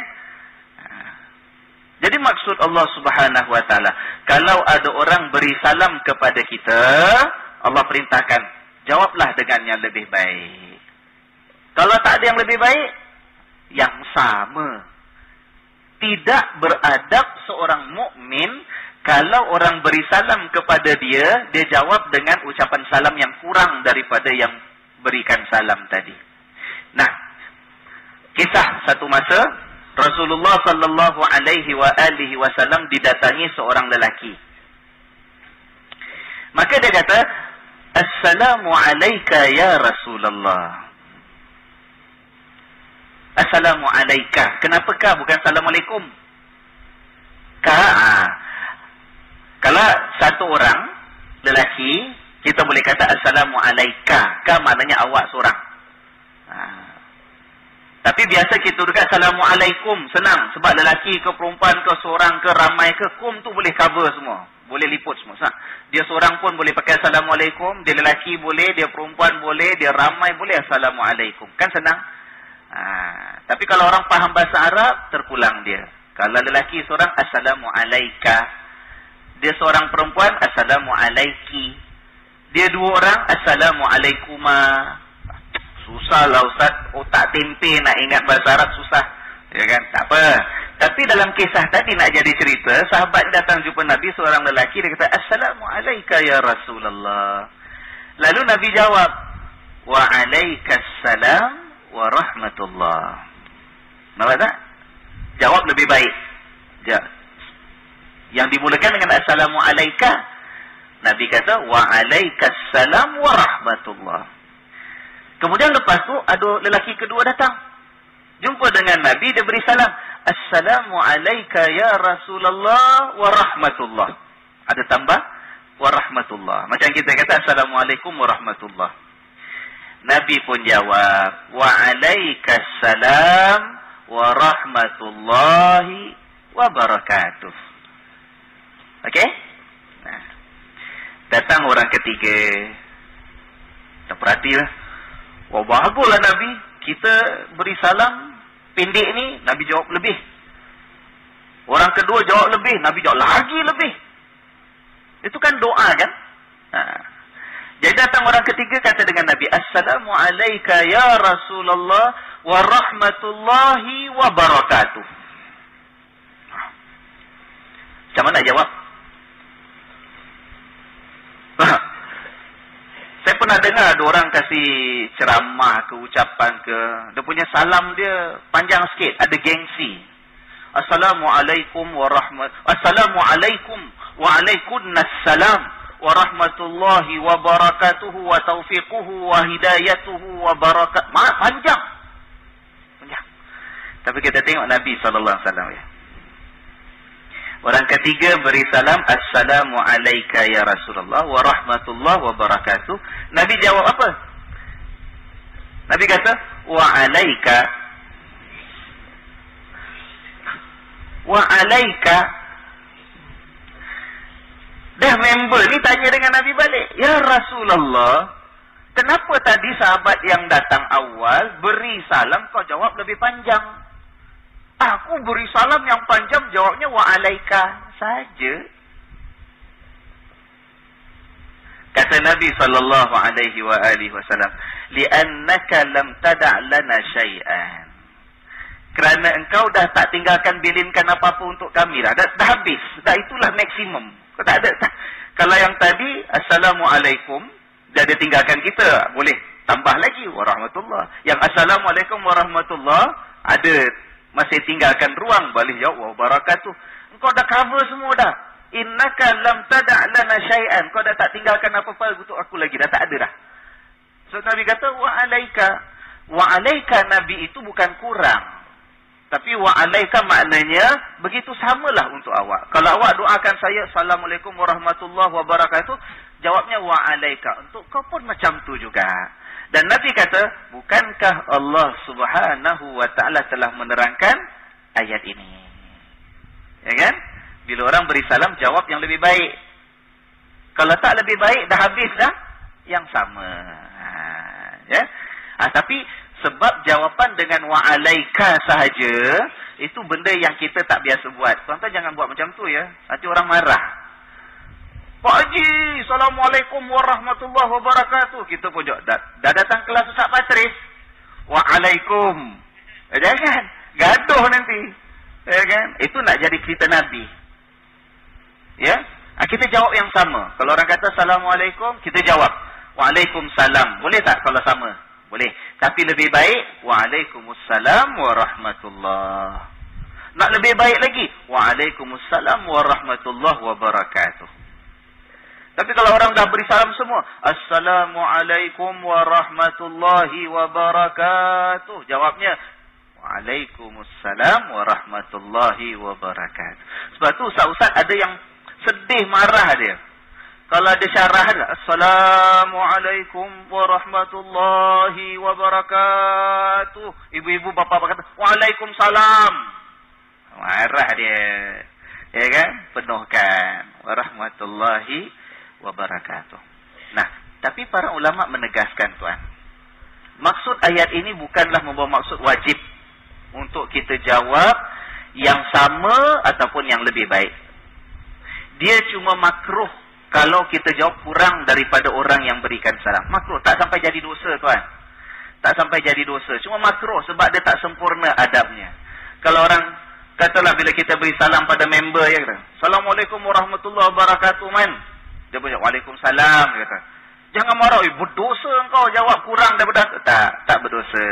Jadi maksud Allah Subhanahu wa taala, kalau ada orang beri salam kepada kita, Allah perintahkan, jawablah dengan yang lebih baik. Kalau tak ada yang lebih baik, yang sama. Tidak beradab seorang mukmin kalau orang beri salam kepada dia, dia jawab dengan ucapan salam yang kurang daripada yang berikan salam tadi. Nah, kisah satu masa Rasulullah sallallahu alaihi wasallam didatangi seorang lelaki. Maka dia kata, "Assalamu alayka ya Rasulullah." Assalamu alayka. Kenapakah bukan assalamualaikum? Kalau satu orang lelaki, kita boleh kata assalamu alayka. Ka maknanya awak seorang. Tapi biasa kita dekat assalamualaikum, senang. Sebab lelaki ke perempuan ke seorang ke ramai ke, kum tu boleh cover semua. Boleh liput semua. Dia seorang pun boleh pakai assalamualaikum. Dia lelaki boleh, dia perempuan boleh, dia ramai boleh assalamualaikum. Kan senang? Tapi kalau orang faham bahasa Arab, terpulang dia. Kalau lelaki seorang, assalamu alayka. Dia seorang perempuan, assalamu alayki. Dia dua orang, assalamu alaikuma. Susah lah Ustaz, otak tempe nak ingat bahasa Arab susah. Ya kan? Tak apa. Tapi dalam kisah tadi nak jadi cerita, sahabat datang jumpa Nabi, seorang lelaki, dia kata, assalamu alayka ya Rasulullah. Lalu Nabi jawab, wa alaikassalam wa rahmatullah. Nampak tak? Jawab lebih baik. Yang dimulakan dengan assalamu alayka, Nabi kata wa alaikassalam wa rahmatullah. Kemudian lepas tu ada lelaki kedua datang. Jumpa dengan Nabi, dia beri salam, assalamu alayka ya Rasulullah wa rahmatullah. Ada tambah wa rahmatullah. Macam kita kata assalamualaikum wa rahmatullah. Nabi pun jawab, wa alaikassalam wa rahmatullahi wa barakatuh. Okey? Nah, datang orang ketiga. Tak perhatilah. Wah, baguslah Nabi. Kita beri salam pendek ni, Nabi jawab lebih. Orang kedua jawab lebih, Nabi jawab lagi lebih. Itu kan doa kan? Jadi datang orang ketiga kata dengan Nabi, assalamu alayka ya Rasulullah wa rahmatullahi wa barakatuh. Macam mana nak jawab? Saya pernah dengar ada orang kasih ceramah ke, ucapan ke, dia punya salam dia panjang sikit, ada gengsi. Assalamualaikum Assalamualaikum wa alaikumussalam wa rahmatullahi wa barakatuhu wa taufiquhu wa hidayatuhu wa barakat. Panjang. Tapi kita tengok Nabi SAW ya. Orang ketiga beri salam, Assalamu alayka ya Rasulullah wa rahmatullah wa barakatuh. Nabi jawab apa? Nabi kata, wa alayka. Wa alayka. Dah member ni tanya dengan Nabi balik. Ya Rasulullah, kenapa tadi sahabat yang datang awal beri salam kau jawab lebih panjang? Aku beri salam yang panjang, jawabnya wa alaika saja. Kata Nabi sallallahu alaihi wa alihi wasallam, "Li'annaka lam tada' lana syai'an." Kerana engkau dah tak tinggalkan bilinkan apa-apa untuk kami dah. Dah habis. Dah itulah maksimum. Kau tak ada. Kalau yang tadi assalamualaikum dah ada tinggalkan kita, boleh tambah lagi warahmatullah. Yang assalamualaikum warahmatullah ada masih tinggalkan ruang, boleh jawab wabarakatuh. Engkau dah cover semua dah. Innaka lam tada' lana syai'an. Kau dah tak tinggalkan apa-apa untuk aku lagi. Dah tak ada dah. So Nabi kata wa alaika. Wa alaika Nabi itu bukan kurang. Tapi wa alaika maknanya begitu samalah untuk awak. Kalau awak doakan saya assalamualaikum warahmatullahi wabarakatuh, jawabnya wa alaika. Untuk kau pun macam tu juga. Dan Nabi kata, bukankah Allah Subhanahu wa ta'ala telah menerangkan ayat ini? Ya kan? Bila orang beri salam, jawab yang lebih baik. Kalau tak lebih baik, dah habis dah yang sama. Ya? Tapi sebab jawapan dengan wa'alaika sahaja, itu benda yang kita tak biasa buat. Tuan-tuan jangan buat macam tu ya. Nanti orang marah. Pak Haji, Assalamualaikum warahmatullahi wabarakatuh. Kita pun dah datang kelas Ustaz Patris. Waalaikum. Jangan. Gaduh nanti. Ya kan? Itu nak jadi cerita Nabi. Ya? Kita jawab yang sama. Kalau orang kata Assalamualaikum, kita jawab Waalaikumsalam. Boleh tak kalau sama? Boleh. Tapi lebih baik Waalaikumsalam warahmatullahi. Nak lebih baik lagi Waalaikumsalam warahmatullahi wabarakatuh. Tapi kalau orang dah beri salam semua, Assalamualaikum warahmatullahi wabarakatuh. Jawabnya, Waalaikumsalam warahmatullahi wabarakatuh. Sebab tu ustaz-ustaz ada yang sedih, marah dia. Kalau ada syarah, Assalamualaikum warahmatullahi wabarakatuh. Ibu-ibu, bapa-bapa kata, Waalaikumsalam. Marah dia. Ya kan? Penuhkan. Warahmatullahi wabarakatuh. Nah, tapi para ulama menegaskan tuan, maksud ayat ini bukanlah membawa maksud wajib untuk kita jawab yang sama ataupun yang lebih baik. Dia cuma makruh kalau kita jawab kurang daripada orang yang berikan salam. Makruh, tak sampai jadi dosa tuan. Tak sampai jadi dosa. Cuma makruh sebab dia tak sempurna adabnya. Kalau orang katalah bila kita beri salam pada member ya kata, Assalamualaikum warahmatullahi wabarakatuh man. Dia punya Waalaikumsalam, dia kata. Jangan marah, berdosa engkau jawab kurang daripada... Tak berdosa.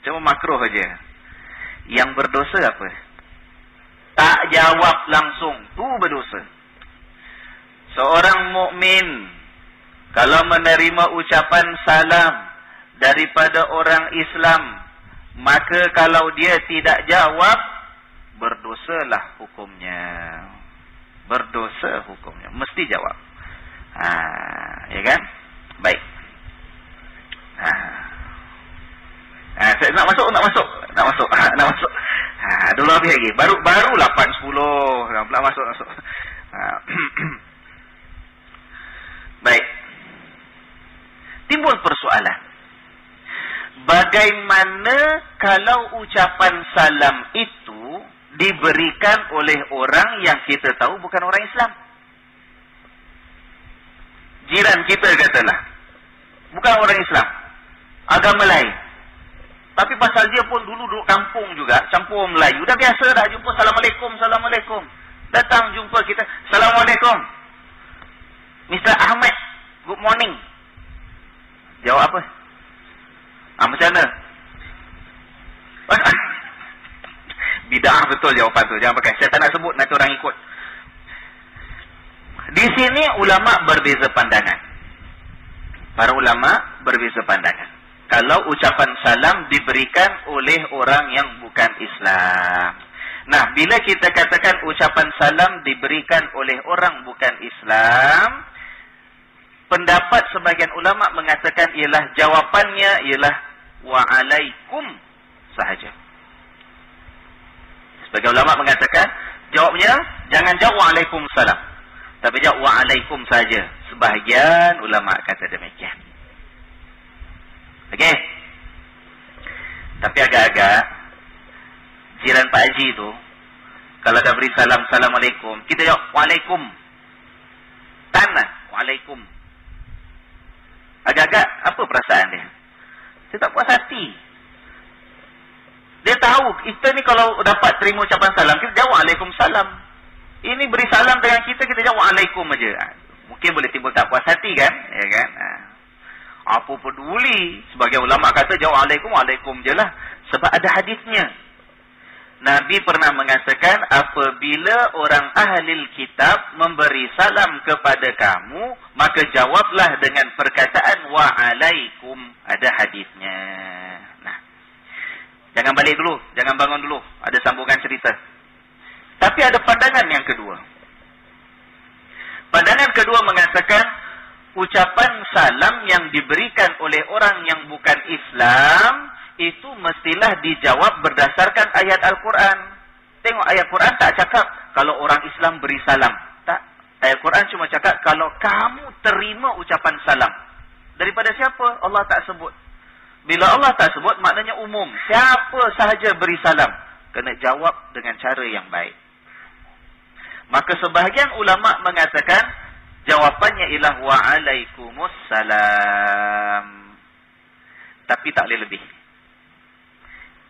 Cuma makruh aja. Yang berdosa apa? Tak jawab langsung, tu berdosa. Seorang mukmin kalau menerima ucapan salam daripada orang Islam, maka kalau dia tidak jawab, berdosalah hukumnya. Berdosa hukumnya. Mesti jawab. Ya kan? Baik. Saya nak masuk. Dulu habis lagi. Baru 8.10. Dah masuk. Baik. Timbul persoalan. Bagaimana kalau ucapan salam itu diberikan oleh orang yang kita tahu bukan orang Islam? Jiran kita katalah, bukan orang Islam, agama lain. Tapi pasal dia pun dulu duduk kampung juga, campur Melayu. Dah biasa dah jumpa Assalamualaikum. Datang jumpa kita, Assalamualaikum. Mr. Ahmad, good morning. Jawab apa? Macam mana? Bid'ah betul jawapan tu. Jangan pakai. Saya tak nak sebut, nanti orang ikut. Di sini ulama berbeza pandangan. Para ulama berbeza pandangan. Kalau ucapan salam diberikan oleh orang yang bukan Islam. Nah, bila kita katakan ucapan salam diberikan oleh orang bukan Islam, pendapat sebagian ulama mengatakan ialah jawapannya ialah wa'alaikum sahaja. Sebagian ulama mengatakan jawabnya jangan jawab wa'alaikumussalam, tapi jawab wa'alaikum saja. Sebahagian ulama kata demikian. Okey. Tapi agak-agak jiran Pak Haji tu kalau dah beri salam, assalamualaikum, kita jawab waalaikum. Tanah, waalaikum. Agak-agak apa perasaan dia? Dia tak puas hati. Dia tahu kita ni kalau dapat terima ucapan salam, kita jawab waalaikumsalam. Ini beri salam dengan kita jawab waalaikum aja. Mungkin boleh timbul tak puas hati kan? Ya kan? Apa peduli? Sebagai ulama kata jawab waalaikum je lah. Sebab ada hadisnya. Nabi pernah mengatakan apabila orang ahli kitab memberi salam kepada kamu, maka jawablah dengan perkataan waalaikum. Ada hadisnya. Nah, jangan balik dulu, jangan bangun dulu. Ada sambungan cerita. Tapi ada pandangan yang kedua. Pandangan kedua mengatakan ucapan salam yang diberikan oleh orang yang bukan Islam itu mestilah dijawab berdasarkan ayat Al-Quran. Tengok ayat Quran tak cakap kalau orang Islam beri salam. Tak. Ayat Quran cuma cakap kalau kamu terima ucapan salam. Daripada siapa? Allah tak sebut. Bila Allah tak sebut maknanya umum. Siapa sahaja beri salam, kena jawab dengan cara yang baik. Maka sebahagian ulama mengatakan jawapannya ialah wa'alaikumussalam. Tapi tak boleh lebih.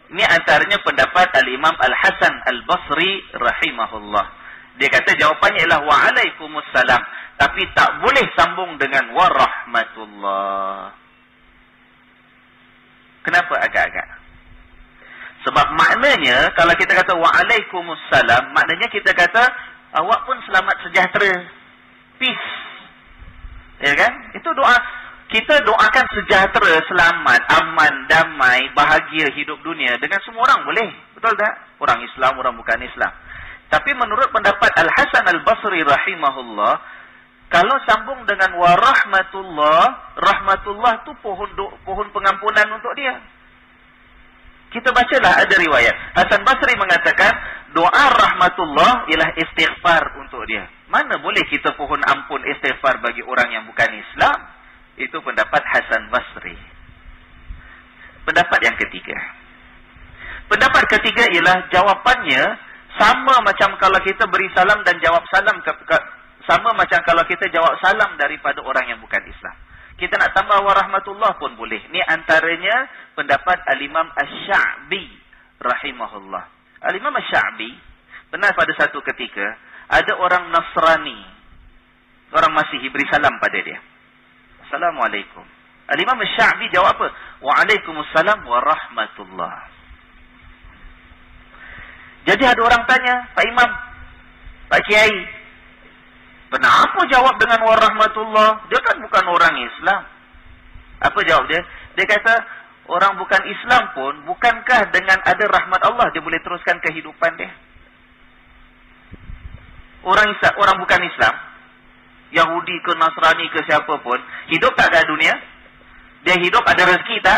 Ini antaranya pendapat Al-Imam Al-Hasan Al-Basri rahimahullah. Dia kata jawapannya ialah wa'alaikumussalam. Tapi tak boleh sambung dengan warahmatullah. Kenapa agak-agak? Sebab maknanya kalau kita kata wa'alaikumussalam, maknanya kita kata awak pun selamat sejahtera. Peace. Ya kan? Itu doa. Kita doakan sejahtera, selamat, aman, damai, bahagia hidup dunia dengan semua orang boleh. Betul tak? Orang Islam, orang bukan Islam. Tapi menurut pendapat Al-Hasan Al-Basri rahimahullah, kalau sambung dengan warahmatullah, rahmatullah tu pohon pengampunan untuk dia. Kita bacalah ada riwayat. Hasan Basri mengatakan doa rahmatullah ialah istighfar untuk dia. Mana boleh kita pohon ampun istighfar bagi orang yang bukan Islam? Itu pendapat Hasan Basri. Pendapat yang ketiga. Pendapat ketiga ialah jawapannya sama macam kalau kita beri salam dan jawab salam. Sama macam kalau kita jawab salam daripada orang yang bukan Islam. Kita nak tambah warahmatullah pun boleh. Ini antaranya pendapat Al-Imam Asy-Sya'bi rahimahullah. Al-Imam Asy-Sya'bi pernah pada satu ketika ada orang Nasrani, orang Masihi beri salam pada dia. Assalamualaikum. Al-Imam Asy-Sya'bi jawab apa? Waalaikumsalam warahmatullah. Jadi ada orang tanya, Pak Imam, Pak Kiai, kenapa jawab dengan warahmatullah? Dia kan bukan orang Islam. Apa jawab dia? Dia kata, orang bukan Islam pun, bukankah dengan ada rahmat Allah dia boleh teruskan kehidupan dia? Orang bukan Islam, Yahudi ke Nasrani ke siapa pun, hidup tak ada dunia? Dia hidup ada rezeki tak?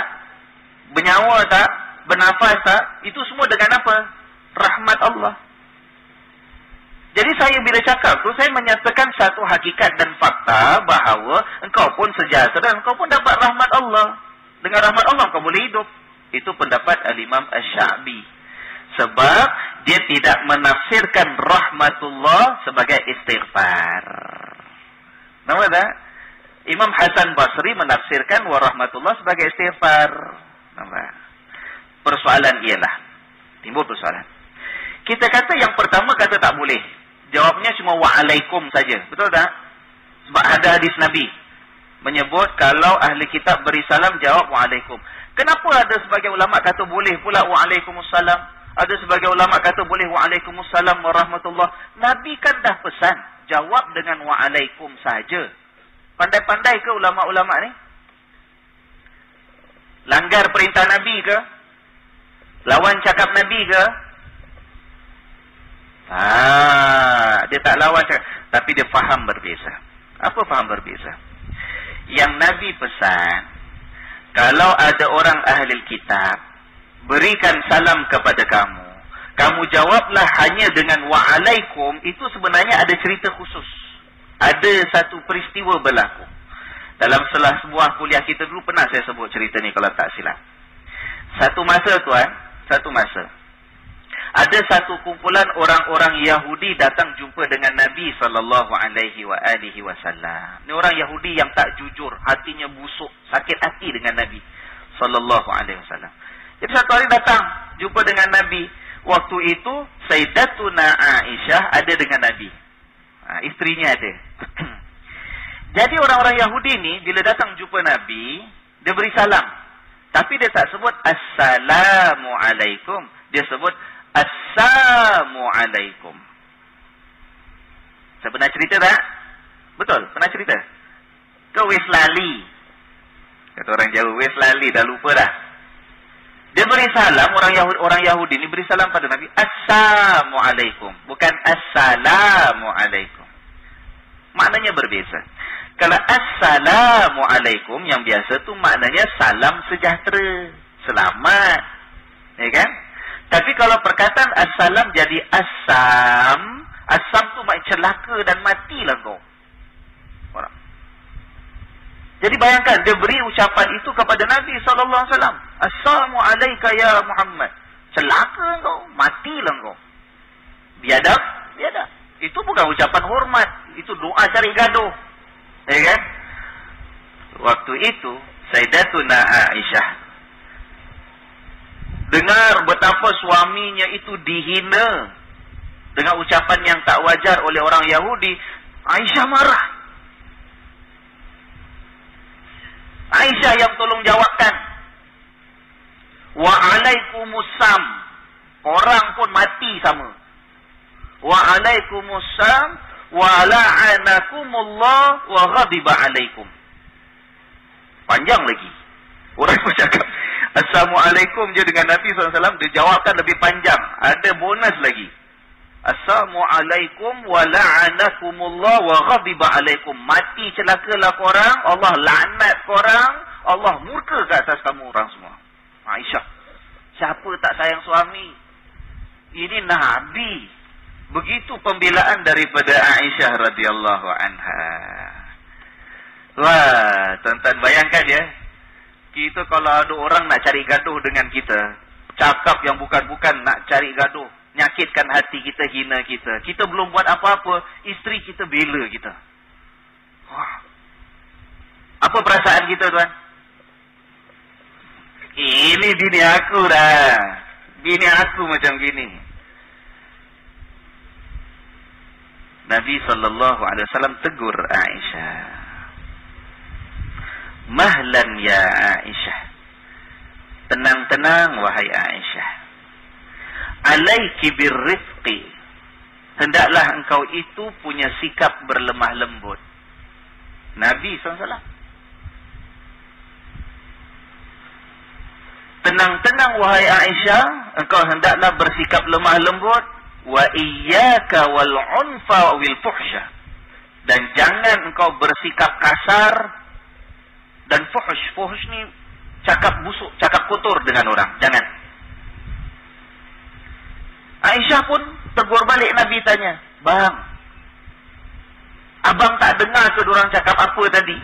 Bernyawa tak? Bernafas tak? Itu semua dengan apa? Rahmat Allah. Jadi saya bila cakap tu, saya menyatakan satu hakikat dan fakta bahawa engkau pun sejahtera, engkau pun dapat rahmat Allah. Dengan rahmat Allah engkau boleh hidup. Itu pendapat Al-Imam Asy-Sya'bi. Sebab dia tidak menafsirkan rahmatullah sebagai istighfar. Nampak tak? Imam Hasan Basri menafsirkan warahmatullah sebagai istighfar. Nampak? Persoalan ialah, timbul persoalan. Kita kata yang pertama kata tak boleh. Jawabnya cuma wa'alaikum saja. Betul tak? Sebab ada hadis Nabi menyebut kalau ahli kitab beri salam jawab wa'alaikum. Kenapa ada sebagian ulama kata boleh pula wa'alaikumussalam? Ada sebagian ulama kata boleh wa'alaikumussalam warahmatullah. Nabi kan dah pesan jawab dengan wa'alaikum saja. Pandai-pandai ke ulama-ulama ni? Langgar perintah Nabi ke? Lawan cakap Nabi ke? Dia tak lawan, tapi dia faham berbeza. Apa faham berbeza? Yang Nabi pesan, kalau ada orang ahli kitab berikan salam kepada kamu, kamu jawablah hanya dengan wa'alaikum. Itu sebenarnya ada cerita khusus. Ada satu peristiwa berlaku. Dalam salah sebuah kuliah kita dulu pernah saya sebut cerita ni kalau tak silap. Satu masa tuan, satu masa, ada satu kumpulan orang-orang Yahudi datang jumpa dengan Nabi SAW. Ini orang Yahudi yang tak jujur, hatinya busuk, sakit hati dengan Nabi SAW. Jadi satu hari datang jumpa dengan Nabi. Waktu itu Sayyidatuna Aisyah ada dengan Nabi. Isterinya ada. Jadi orang-orang Yahudi ni bila datang jumpa Nabi, dia beri salam. Tapi dia tak sebut Assalamualaikum. Dia sebut Assalamualaikum. Saya pernah cerita tak? Betul, pernah cerita. Kau wis lali. Kata orang Jawa, wis lali, dah lupa dah. Dia beri salam, orang Yahudi ni beri salam pada Nabi. Assalamualaikum. Bukan Assalamualaikum. Maknanya berbeza. Kalau Assalamualaikum yang biasa tu maknanya salam sejahtera. Selamat. Ya kan? Tapi kalau perkataan assalam jadi assam. Assam tu maknanya celaka dan matilah kau. Orang. Jadi bayangkan, dia beri ucapan itu kepada Nabi SAW. Assalamualaikum ya Muhammad. Celaka kau, matilah kau. Biadab? Biadab. Itu bukan ucapan hormat. Itu doa cari gaduh. Ya kan? Waktu itu, Sayyidatuna Aisyah dengar betapa suaminya itu dihina dengan ucapan yang tak wajar oleh orang Yahudi. Aisyah marah. Aisyah yang tolong jawabkan. Wa'alaikumussalam. Orang pun mati sama. Wa'alaikumussalam. Wala'anakumullah wa ghadiba alaikum. Panjang lagi. Orang bercakap Assalamualaikum je dengan Nabi SAW, dia jawabkan lebih panjang. Ada bonus lagi. Assalamualaikum wala'anakumullah wa ghadiba alaikum. Mati celakalah korang, Allah laknat korang, Allah murka ke atas kamu orang semua. Aisyah, siapa tak sayang suami? Ini Nabi. Begitu pembelaan daripada Aisyah radhiyallahu anha. Wah, tuan-tuan bayangkan ya. Kita kalau ada orang nak cari gaduh dengan kita, cakap yang bukan-bukan nak cari gaduh, nyakitkan hati kita, hina kita. Kita belum buat apa-apa, isteri kita bela kita. Wah. Apa perasaan kita, tuan? Ini bini aku dah. Bini aku macam gini. Nabi SAW tegur Aisyah. Mahlan ya Aisyah. Tenang-tenang wahai Aisyah. Alaiki birrifqi. Hendaklah engkau itu punya sikap berlemah lembut. Nabi SAW. Tenang-tenang wahai Aisyah. Engkau hendaklah bersikap lemah lembut. Wa iyyaka wal unfa wal fuhsya. Dan jangan engkau bersikap kasar dan fuhsh. Fuhsh ni cakap busuk, cakap kotor dengan orang. Jangan. Aisyah pun tegur balik. Nabi tanya, "Bang, abang tak dengar ke orang cakap apa tadi?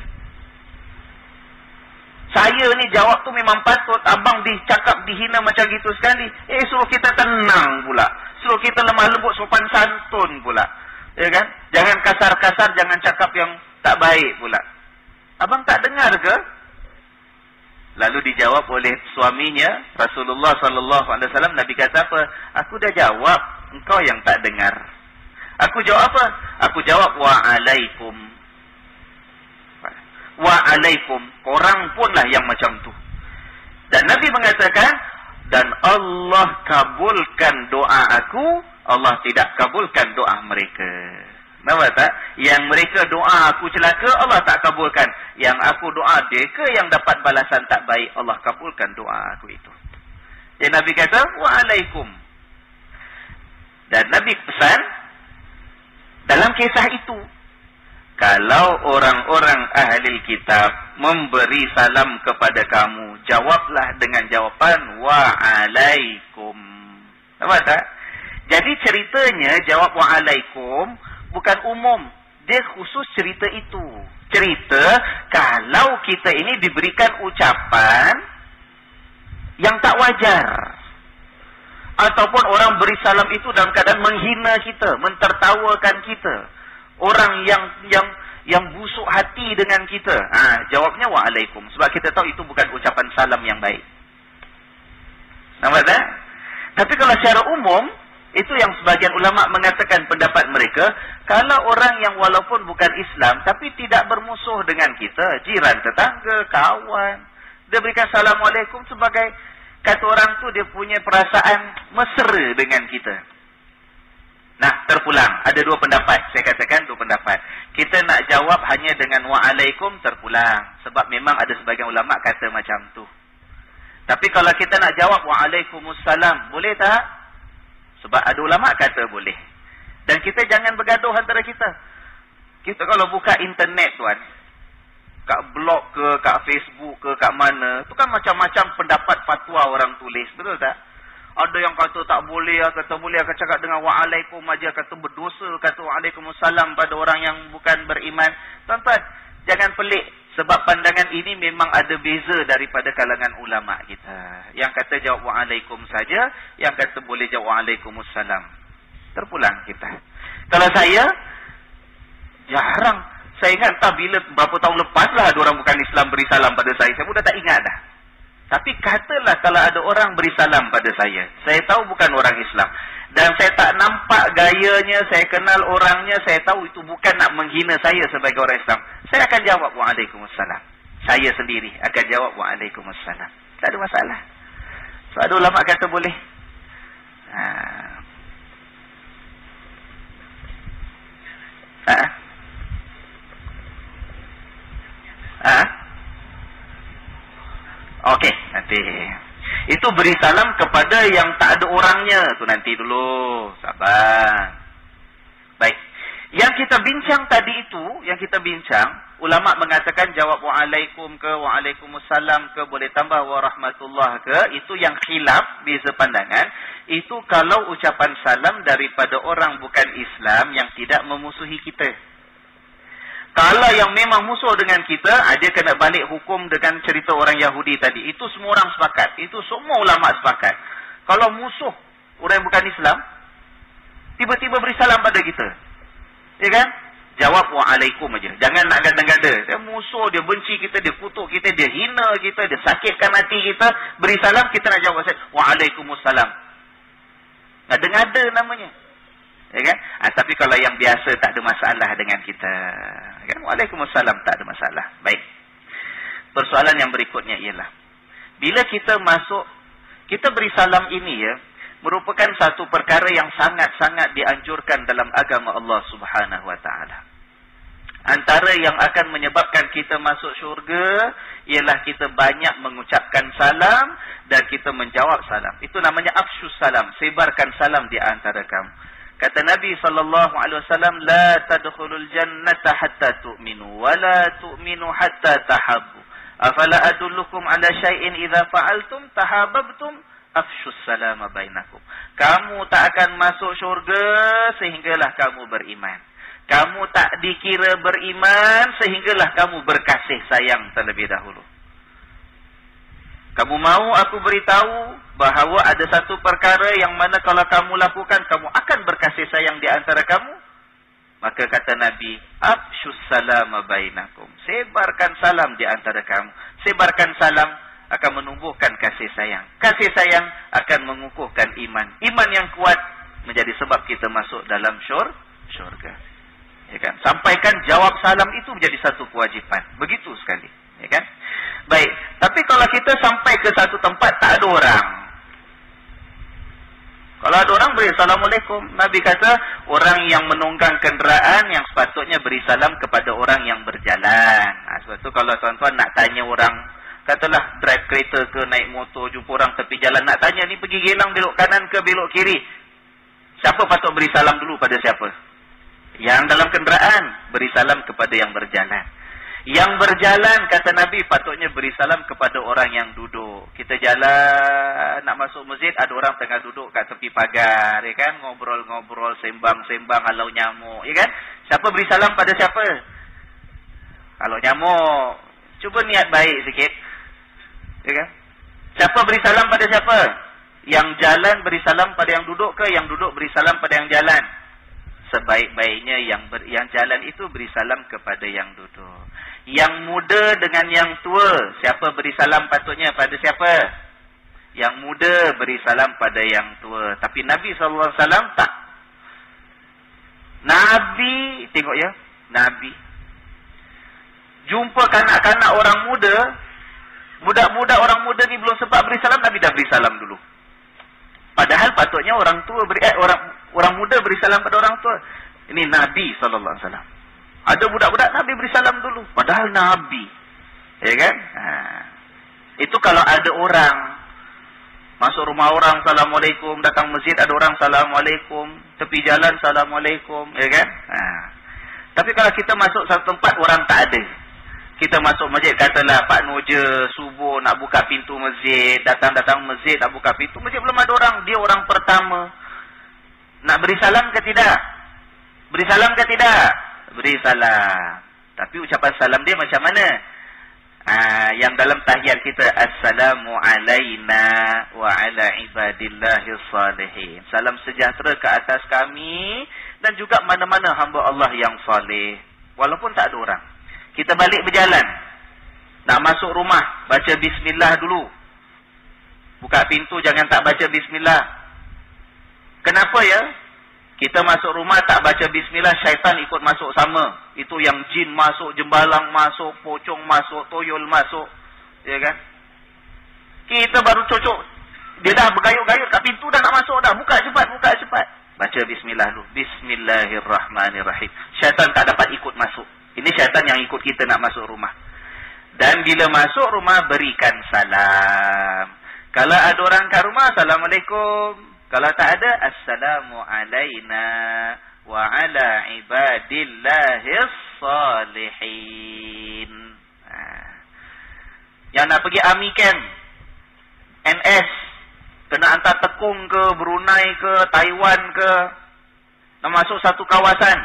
Saya ni jawab tu memang patut. Abang dicakap dihina macam gitu sekali. Suruh kita tenang pula. Suruh kita lemah lembut, sopan santun pula. Ya kan? Jangan kasar-kasar, jangan cakap yang tak baik pula. Abang tak dengar ke?" Lalu dijawab oleh suaminya, Rasulullah SAW. Nabi kata apa? "Aku dah jawab, engkau yang tak dengar." Aku jawab apa? Aku jawab wa'alaikum. Wa'alaikum. Korang punlah yang macam tu. Dan Nabi mengatakan, dan Allah kabulkan doa aku, Allah tidak kabulkan doa mereka. Nampak tak? Yang mereka doa aku celaka, Allah tak kabulkan. Yang aku doa mereka yang dapat balasan tak baik, Allah kabulkan doa aku itu. Jadi Nabi kata, wa'alaikum. Dan Nabi pesan dalam kisah itu, kalau orang-orang ahli kitab memberi salam kepada kamu, jawablah dengan jawapan wa'alaikum. Nampak tak? Jadi ceritanya jawab wa'alaikum bukan umum. Dia khusus cerita itu. Cerita kalau kita ini diberikan ucapan yang tak wajar. Ataupun orang beri salam itu dalam keadaan menghina kita, mentertawakan kita. Orang yang busuk hati dengan kita. Jawabnya wa'alaikum. Sebab kita tahu itu bukan ucapan salam yang baik. Nampak tak? Tapi kalau secara umum, itu yang sebagian ulama mengatakan pendapat mereka, kalau orang yang walaupun bukan Islam, tapi tidak bermusuh dengan kita, jiran, tetangga, kawan, dia berikan assalamualaikum sebagai, kata orang tu dia punya perasaan mesra dengan kita. Nah, terpulang. Ada dua pendapat. Saya katakan dua pendapat. Kita nak jawab hanya dengan wa'alaikum, terpulang. Sebab memang ada sebagian ulama kata macam tu. Tapi kalau kita nak jawab wa'alaikumussalam, boleh tak? Sebab ada ulama kata boleh. Dan kita jangan bergaduh antara kita. Kita kalau buka internet tuan, kat blog ke, kat Facebook ke, kat mana, tu kan macam-macam pendapat fatwa orang tulis. Betul tak? Ada yang kata tak boleh, kata boleh, akan cakap dengan wa'alaikum aja, kata berdosa, kata wa'alaikumussalam pada orang yang bukan beriman. Tuan-tuan, jangan pelik. Sebab pandangan ini memang ada beza daripada kalangan ulama kita. Yang kata jawab wa'alaikum saja, yang kata boleh jawab wa'alaikumussalam. Terpulang kita. Kalau saya, jarang. Saya ingat tak bila berapa tahun lepas lah ada orang bukan Islam beri salam pada saya. Saya pun dah tak ingat dah. Tapi katalah kalau ada orang beri salam pada saya. Saya tahu bukan orang Islam. Dan saya tak nampak gayanya, saya kenal orangnya, saya tahu itu bukan nak menghina saya sebagai orang Islam. Saya akan jawab wa'alaikumussalam. Saya sendiri akan jawab wa'alaikumussalam. Tak ada masalah. So ada ulama kata boleh. Okey, nanti. Itu beri salam kepada yang tak ada orangnya. Tu nanti dulu. Sabar. Baik. Yang kita bincang tadi itu, yang kita bincang, ulama mengatakan jawab wa'alaikum ke, wa'alaikumussalam ke, boleh tambah warahmatullah ke, itu yang khilaf, beza pandangan. Itu kalau ucapan salam daripada orang bukan Islam yang tidak memusuhi kita. Kalau yang memang musuh dengan kita, dia kena balik hukum dengan cerita orang Yahudi tadi. Itu semua orang sepakat. Itu semua ulama sepakat. Kalau musuh orang yang bukan Islam, tiba-tiba beri salam pada kita. Ya kan? Jawab wa'alaikum aja. Jangan nak gada-gada. Dia musuh, dia benci kita, dia kutuk kita, dia hina kita, dia sakitkan hati kita. Beri salam, kita nak jawab wa'alaikumussalam. Ngada-ngada namanya. Ya kan? Tapi kalau yang biasa tak ada masalah dengan kita. Kan? Waalaikumsalam, tak ada masalah. Baik. Persoalan yang berikutnya ialah, bila kita masuk, kita beri salam ini ya, merupakan satu perkara yang sangat-sangat dianjurkan dalam agama Allah Subhanahu Wa Taala. Antara yang akan menyebabkan kita masuk syurga ialah kita banyak mengucapkan salam dan kita menjawab salam. Itu namanya afsyus salam, sebarkan salam di antara kamu. Kata Nabi SAW, la tadkhulul jannata hatta tu'minu, wa la tu'minu hatta tahabbu. Afala adullukum ala syai'in idza fa'altum tahabbtum afshus salama bainakum. Kamu tak akan masuk syurga sehinggalah kamu beriman. Kamu tak dikira beriman sehinggalah kamu berkasih sayang terlebih dahulu. Kamu mau aku beritahu bahawa ada satu perkara yang mana kalau kamu lakukan, kamu akan berkasih sayang di antara kamu? Maka kata Nabi, afshus salama bainakum. Sebarkan salam di antara kamu. Sebarkan salam akan menumbuhkan kasih sayang. Kasih sayang akan mengukuhkan iman. Iman yang kuat menjadi sebab kita masuk dalam syurga. Ya kan? Sampaikan jawab salam itu menjadi satu kewajipan. Begitu sekali. Ya kan? Baik, tapi kalau kita sampai ke satu tempat tak ada orang. Kalau ada orang beri assalamualaikum, Nabi kata orang yang menunggang kenderaan yang sepatutnya beri salam kepada orang yang berjalan. Sebab tu kalau tuan-tuan nak tanya orang, katalah drive kereta ke naik motor, jumpa orang tepi jalan, nak tanya ni pergi Gelang belok kanan ke belok kiri, Siapa patut beri salam dulu pada siapa? Yang dalam kenderaan, beri salam kepada yang berjalan. Yang berjalan, kata Nabi, patutnya beri salam kepada orang yang duduk. Kita jalan, nak masuk masjid, ada orang tengah duduk kat tepi pagar, ya kan? Ngobrol-ngobrol, sembang-sembang, halau nyamuk, ya kan? Siapa beri salam pada siapa? Halau nyamuk. Cuba niat baik sikit. Ya kan? Siapa beri salam pada siapa? Yang jalan beri salam pada yang duduk ke? Yang duduk beri salam pada yang jalan? Sebaik-baiknya yang jalan itu beri salam kepada yang duduk. Yang muda dengan yang tua, siapa beri salam patutnya pada siapa? Yang muda beri salam pada yang tua. Tapi Nabi SAW tak. Nabi, tengok ya, Nabi jumpa kanak-kanak orang muda, budak-budak orang muda ni belum sempat beri salam, Nabi dah beri salam dulu. Padahal patutnya orang tua orang muda beri salam pada orang tua. Ini Nabi SAW. Ada budak-budak Nabi beri salam dulu. Padahal Nabi. Ya kan? Itu kalau ada orang masuk rumah orang, Assalamualaikum. Datang masjid, ada orang, Assalamualaikum. Tepi jalan, Assalamualaikum. Ya kan? Tapi kalau kita masuk satu tempat, orang tak ada. Kita masuk masjid, katalah Pak Noja subuh nak buka pintu masjid. Datang-datang masjid nak buka pintu masjid, belum ada orang. Dia orang pertama. Nak beri salam ke tidak? Beri salam ke tidak? Beri salam. Tapi ucapan salam dia macam mana? Yang dalam tahiyat kita, Assalamu alaina wa ala ibadillahis salihin. Salam sejahtera ke atas kami dan juga mana-mana hamba Allah yang salih. Walaupun tak ada orang. Kita balik berjalan. Nak masuk rumah, baca bismillah dulu. Buka pintu, jangan tak baca bismillah. Kenapa ya? Kita masuk rumah tak baca bismillah, syaitan ikut masuk sama. Itu yang jin masuk, jembalang masuk, pocong masuk, toyol masuk. Ya kan? Kita baru cocok. Dia dah bergayut-gayut kat pintu, dah nak masuk dah. Buka cepat, buka cepat. Baca bismillah dulu. Bismillahirrahmanirrahim. Syaitan tak dapat ikut masuk. Ini syaitan yang ikut kita nak masuk rumah. Dan bila masuk rumah, berikan salam. Kalau ada orang kat rumah, Assalamualaikum. Kalau tak ada, Assalamu alaina wa ala ibadillahis salihin. Yang nak pergi Army Camp, NS, kena hantar tekung ke, Brunei ke, Taiwan ke, nak masuk satu kawasan,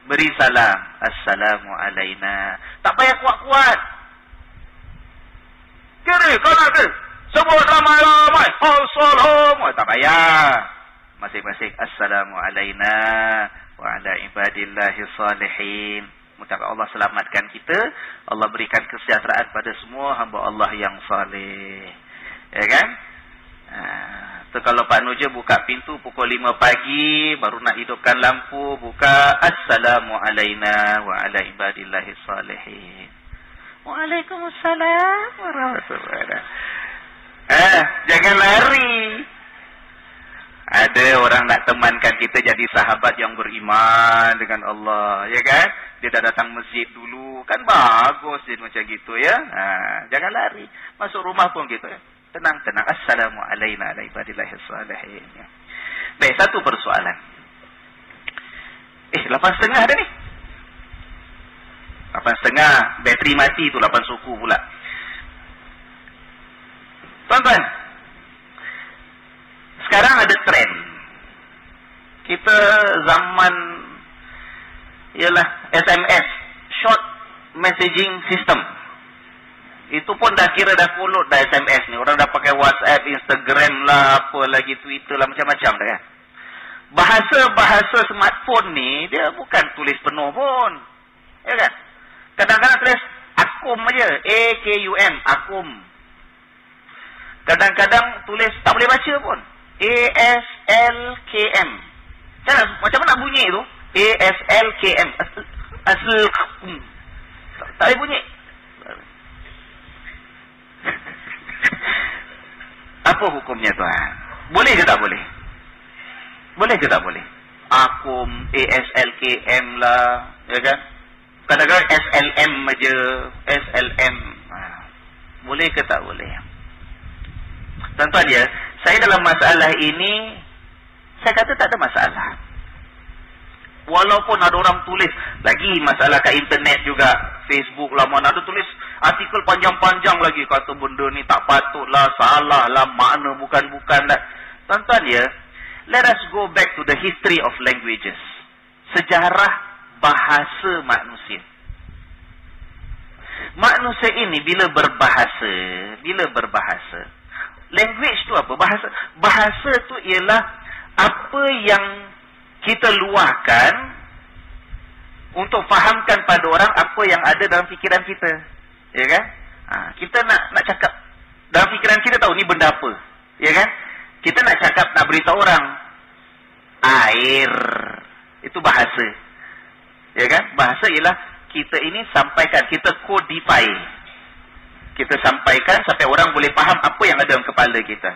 beri salam. Assalamu alaina. Tak payah kuat-kuat. Kiri, kanan, kiri. Sebut ramai-ramai. Assalamu. Tak payah. Masing-masing. Assalamu alaina wa ala ibadillahis salihin. Moga Allah selamatkan kita. Allah berikan kesejahteraan pada semua hamba Allah yang saleh. Ya kan? Kalau Pak Noja buka pintu pukul 5 pagi, baru nak hidupkan lampu, buka Assalamu alaina wa ala ibadillahis salihin. Waalaikumsalam warahmatullahi wabarakatuh. Jangan lari. Ada orang nak temankan kita jadi sahabat yang beriman dengan Allah, ya kan? Dia dah datang masjid dulu, kan bagus dia macam gitu ya. Jangan lari. Masuk rumah pun gitu ya. Tenang-tenang. Assalamu alaina ala ibadillahis salihin. Baik, satu persoalan. 8.30 ada ni. 8.30. Bateri mati tu 8 suku pula. Tuan-tuan, sekarang ada trend. Kita zaman ialah SMS, short messaging system. Itu pun dah kira dah follow dah SMS ni. Orang dah pakai WhatsApp, Instagram lah, apa lagi, Twitter lah, macam-macam dah kan. Bahasa-bahasa smartphone ni, dia bukan tulis penuh pun. Ya kan? Kadang-kadang tulis akum aja. A-K-U-M, akum. Kadang-kadang tulis, tak boleh baca pun. A-S-L-K-M. Macam mana nak bunyi tu? A-S-L-K-M. Tak boleh bunyi. Apa hukumnya tuan? Boleh ke tak boleh? Boleh ke tak boleh? Akum, ASLKM lah, ya kan? Kadang-kadang SLM aja, SLM. Boleh ke tak boleh? Tuan-tuan ya, saya dalam masalah ini Saya kata tak ada masalah. Walaupun ada orang tulis lagi masalah kat internet juga, Facebook lah, mana ada tulis artikel panjang-panjang lagi kata benda ni tak patut lah, salah lah, makna bukan-bukan lah. Tuan-tuan ya, let us go back to the history of languages. Sejarah bahasa manusia. Manusia ini bila berbahasa, language tu apa? Bahasa tu ialah apa yang kita luahkan untuk fahamkan pada orang apa yang ada dalam fikiran kita. Ya kan? Kita nak cakap dalam fikiran kita tahu ni benda apa. Ya kan? Kita nak cakap, nak beritahu orang air. Itu bahasa. Ya kan? Bahasa ialah kita ini sampaikan, kita codify. Kita sampaikan sampai orang boleh faham apa yang ada dalam kepala kita.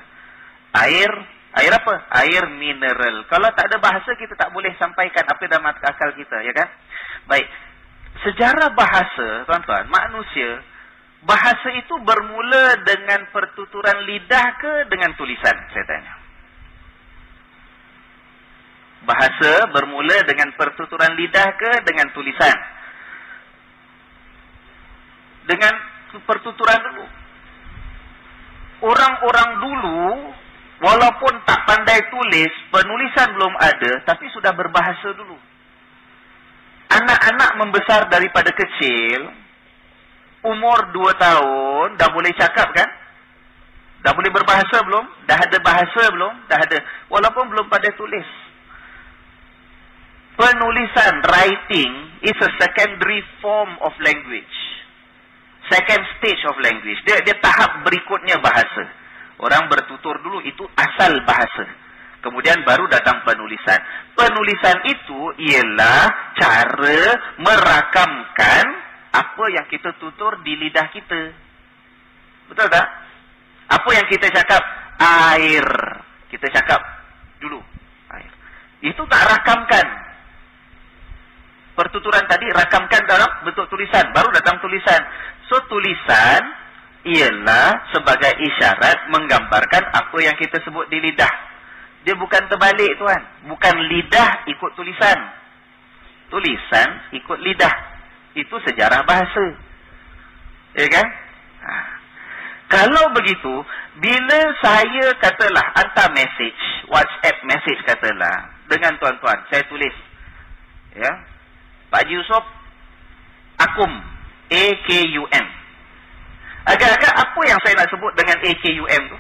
Air apa? Air mineral. Kalau tak ada bahasa, kita tak boleh sampaikan apa dalam akal kita, ya kan? Baik. Sejarah bahasa, tuan-tuan, manusia, bahasa itu bermula dengan pertuturan lidah ke dengan tulisan? Saya tanya. Bahasa bermula dengan pertuturan lidah ke dengan tulisan? Dengan pertuturan dulu. Orang-orang dulu, walaupun tak pandai tulis, penulisan belum ada, tapi sudah berbahasa dulu. Anak-anak membesar daripada kecil, umur 2 tahun, dah boleh cakap kan? Dah boleh berbahasa belum? Dah ada bahasa belum? Dah ada. Walaupun belum pandai tulis. Penulisan, writing, is a secondary form of language. Second stage of language. Dia tahap berikutnya bahasa. Orang bertutur dulu, itu asal bahasa. Kemudian baru datang penulisan. Penulisan itu ialah cara merakamkan apa yang kita tutur di lidah kita. Betul tak? Apa yang kita cakap? Air. Kita cakap dulu. Air. Itu tak rakamkan. Pertuturan tadi rakamkan dalam bentuk tulisan. Baru datang tulisan. So, tulisan ialah sebagai isyarat menggambarkan apa yang kita sebut di lidah. Dia bukan terbalik, tuan. Bukan lidah ikut tulisan. Tulisan ikut lidah. Itu sejarah bahasa. Ya kan? Kalau begitu, bila saya katalah hantar message, WhatsApp message katalah, dengan tuan-tuan, saya tulis. Ya. Pak Haji Yusof, Akum, A-K-U-M. Agak-agak apa yang saya nak sebut dengan A-K-U-M tu?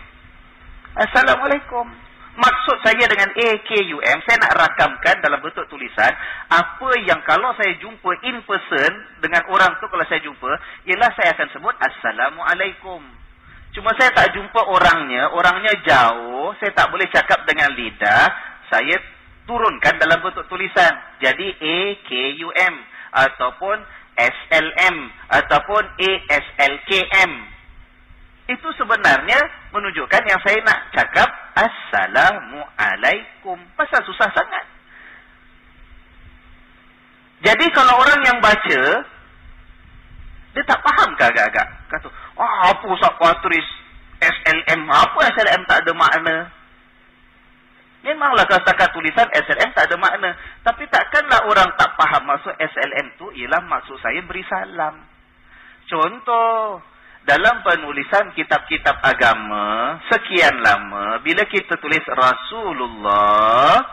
Assalamualaikum. Maksud saya dengan A-K-U-M, saya nak rakamkan dalam bentuk tulisan, apa yang kalau saya jumpa in person dengan orang tu, kalau saya jumpa, ialah saya akan sebut Assalamualaikum. Cuma saya tak jumpa orangnya jauh, saya tak boleh cakap dengan lidah, saya turunkan dalam bentuk tulisan. Jadi A-K-U-M ataupun S-L-M ataupun A-S-L-K-M. Itu sebenarnya menunjukkan yang saya nak cakap Assalamualaikum. Pasal susah sangat. Jadi kalau orang yang baca, dia tak faham ke agak-agak? Kata, apa Ustaz kau tulis SLM? Apa SLM tak ada makna? Memanglah kalau setakat tulisan SLM tak ada makna. Tapi takkanlah orang tak faham maksud SLM tu ialah maksud saya beri salam. Contoh, dalam penulisan kitab-kitab agama sekian lama, bila kita tulis Rasulullah,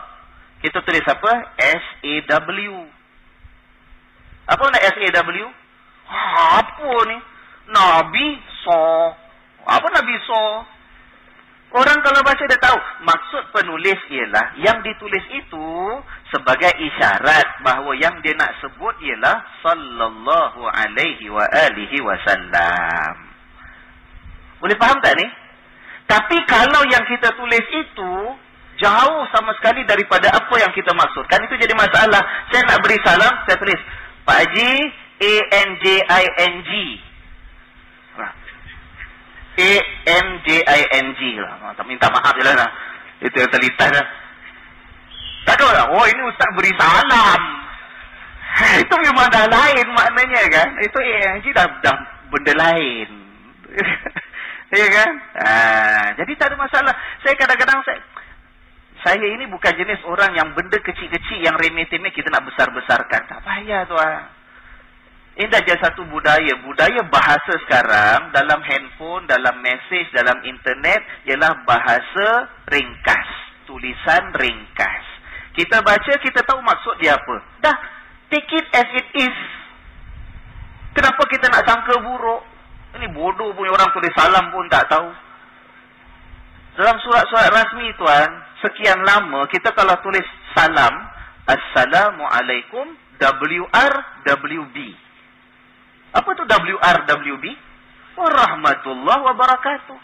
kita tulis apa? S-A-W. Apa nak S-A-W? Apa ni? Nabi So. Apa Nabi So? Orang kalau baca dia tahu. Maksud penulis ialah yang ditulis itu sebagai isyarat bahawa yang dia nak sebut ialah sallallahu alaihi wa alihi wasallam. Boleh faham tak ni? Tapi kalau yang kita tulis itu jauh sama sekali daripada apa yang kita maksudkan, itu jadi masalah. Saya nak beri salam, saya tulis Pak Haji A-N-J-I-N-G. A-N-J-I-N-G lah. Tak minta maaf je lah. Itu yang terlitas lah. Tak tahu lah. Oh, ini Ustaz beri salam. Itu memang dah lain maknanya kan. Itu A-N-G dah benda lain. Ya kan? Jadi tak ada masalah. Saya kadang-kadang Saya ini bukan jenis orang yang benda kecil-kecil yang remeh-temeh kita nak besar-besarkan. Tak payah tuan. Ini dah jadi satu budaya. Budaya bahasa sekarang dalam handphone, dalam message, dalam internet ialah bahasa ringkas. Tulisan ringkas. Kita baca, kita tahu maksud dia apa. Dah, take it as it is. Kenapa kita nak sangka buruk? Ini bodoh punya orang tulis salam pun tak tahu. Dalam surat-surat rasmi tuan, sekian lama kita kalau tulis salam, Assalamualaikum WRWB. Apa tu WRWB? Warahmatullahi wabarakatuh.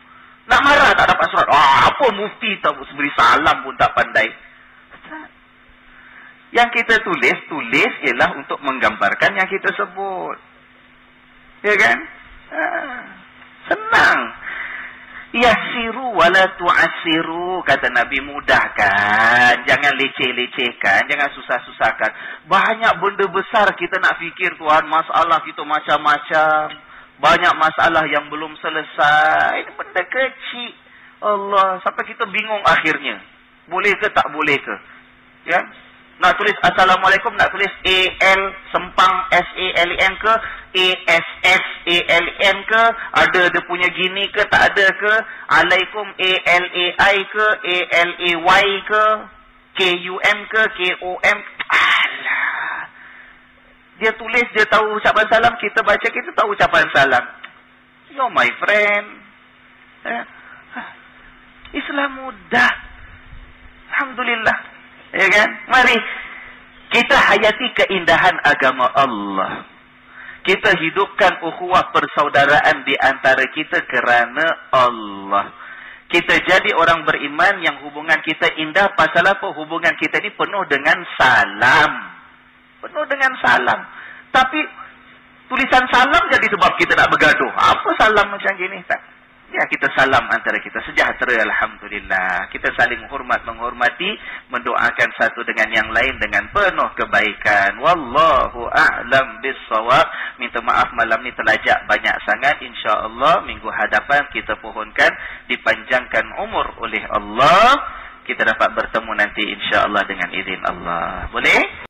Nak marah tak dapat surat. Apa mufti tak beri salam pun tak pandai. Yang kita tulis ialah untuk menggambarkan yang kita sebut. Ya kan? Senang. Yasiru wala tu'asiru, kata Nabi, mudahkan. Jangan leceh-lecehkan, jangan susah-susahkan. Banyak benda besar kita nak fikir tuan, masalah kita macam-macam. Banyak masalah yang belum selesai. Ini benda kecil. Allah, sampai kita bingung akhirnya. Boleh ke tak boleh ke? Ya? Nak tulis Assalamualaikum, nak tulis A-L sempang S-A-L-E-N ke, A-S-S-A-L-N ke, ada dia punya gini ke, tak ada ke, Alaikum A-L-A-I ke, A-L-A-Y ke, K-U-M ke, K-O-M. Alah. Dia tulis, dia tahu ucapan salam, kita baca, kita tahu ucapan salam. Yo my friend. Islam mudah. Alhamdulillah. Ya kan? Mari kita hayati keindahan agama Allah. Kita hidupkan ukhuwah persaudaraan di antara kita kerana Allah. Kita jadi orang beriman yang hubungan kita indah. Pasal apa? Hubungan kita ni penuh dengan salam. Penuh dengan salam. Tapi tulisan salam jadi sebab kita nak bergaduh. Apa salam macam gini? Tak. Ya, kita salam antara kita. Sejahtera, alhamdulillah. Kita saling menghormati, mendoakan satu dengan yang lain dengan penuh kebaikan. Wallahu a'lam bissawab. Minta maaf malam ni terlajak banyak sangat. InsyaAllah minggu hadapan kita pohonkan dipanjangkan umur oleh Allah. Kita dapat bertemu nanti insyaAllah dengan izin Allah. Boleh?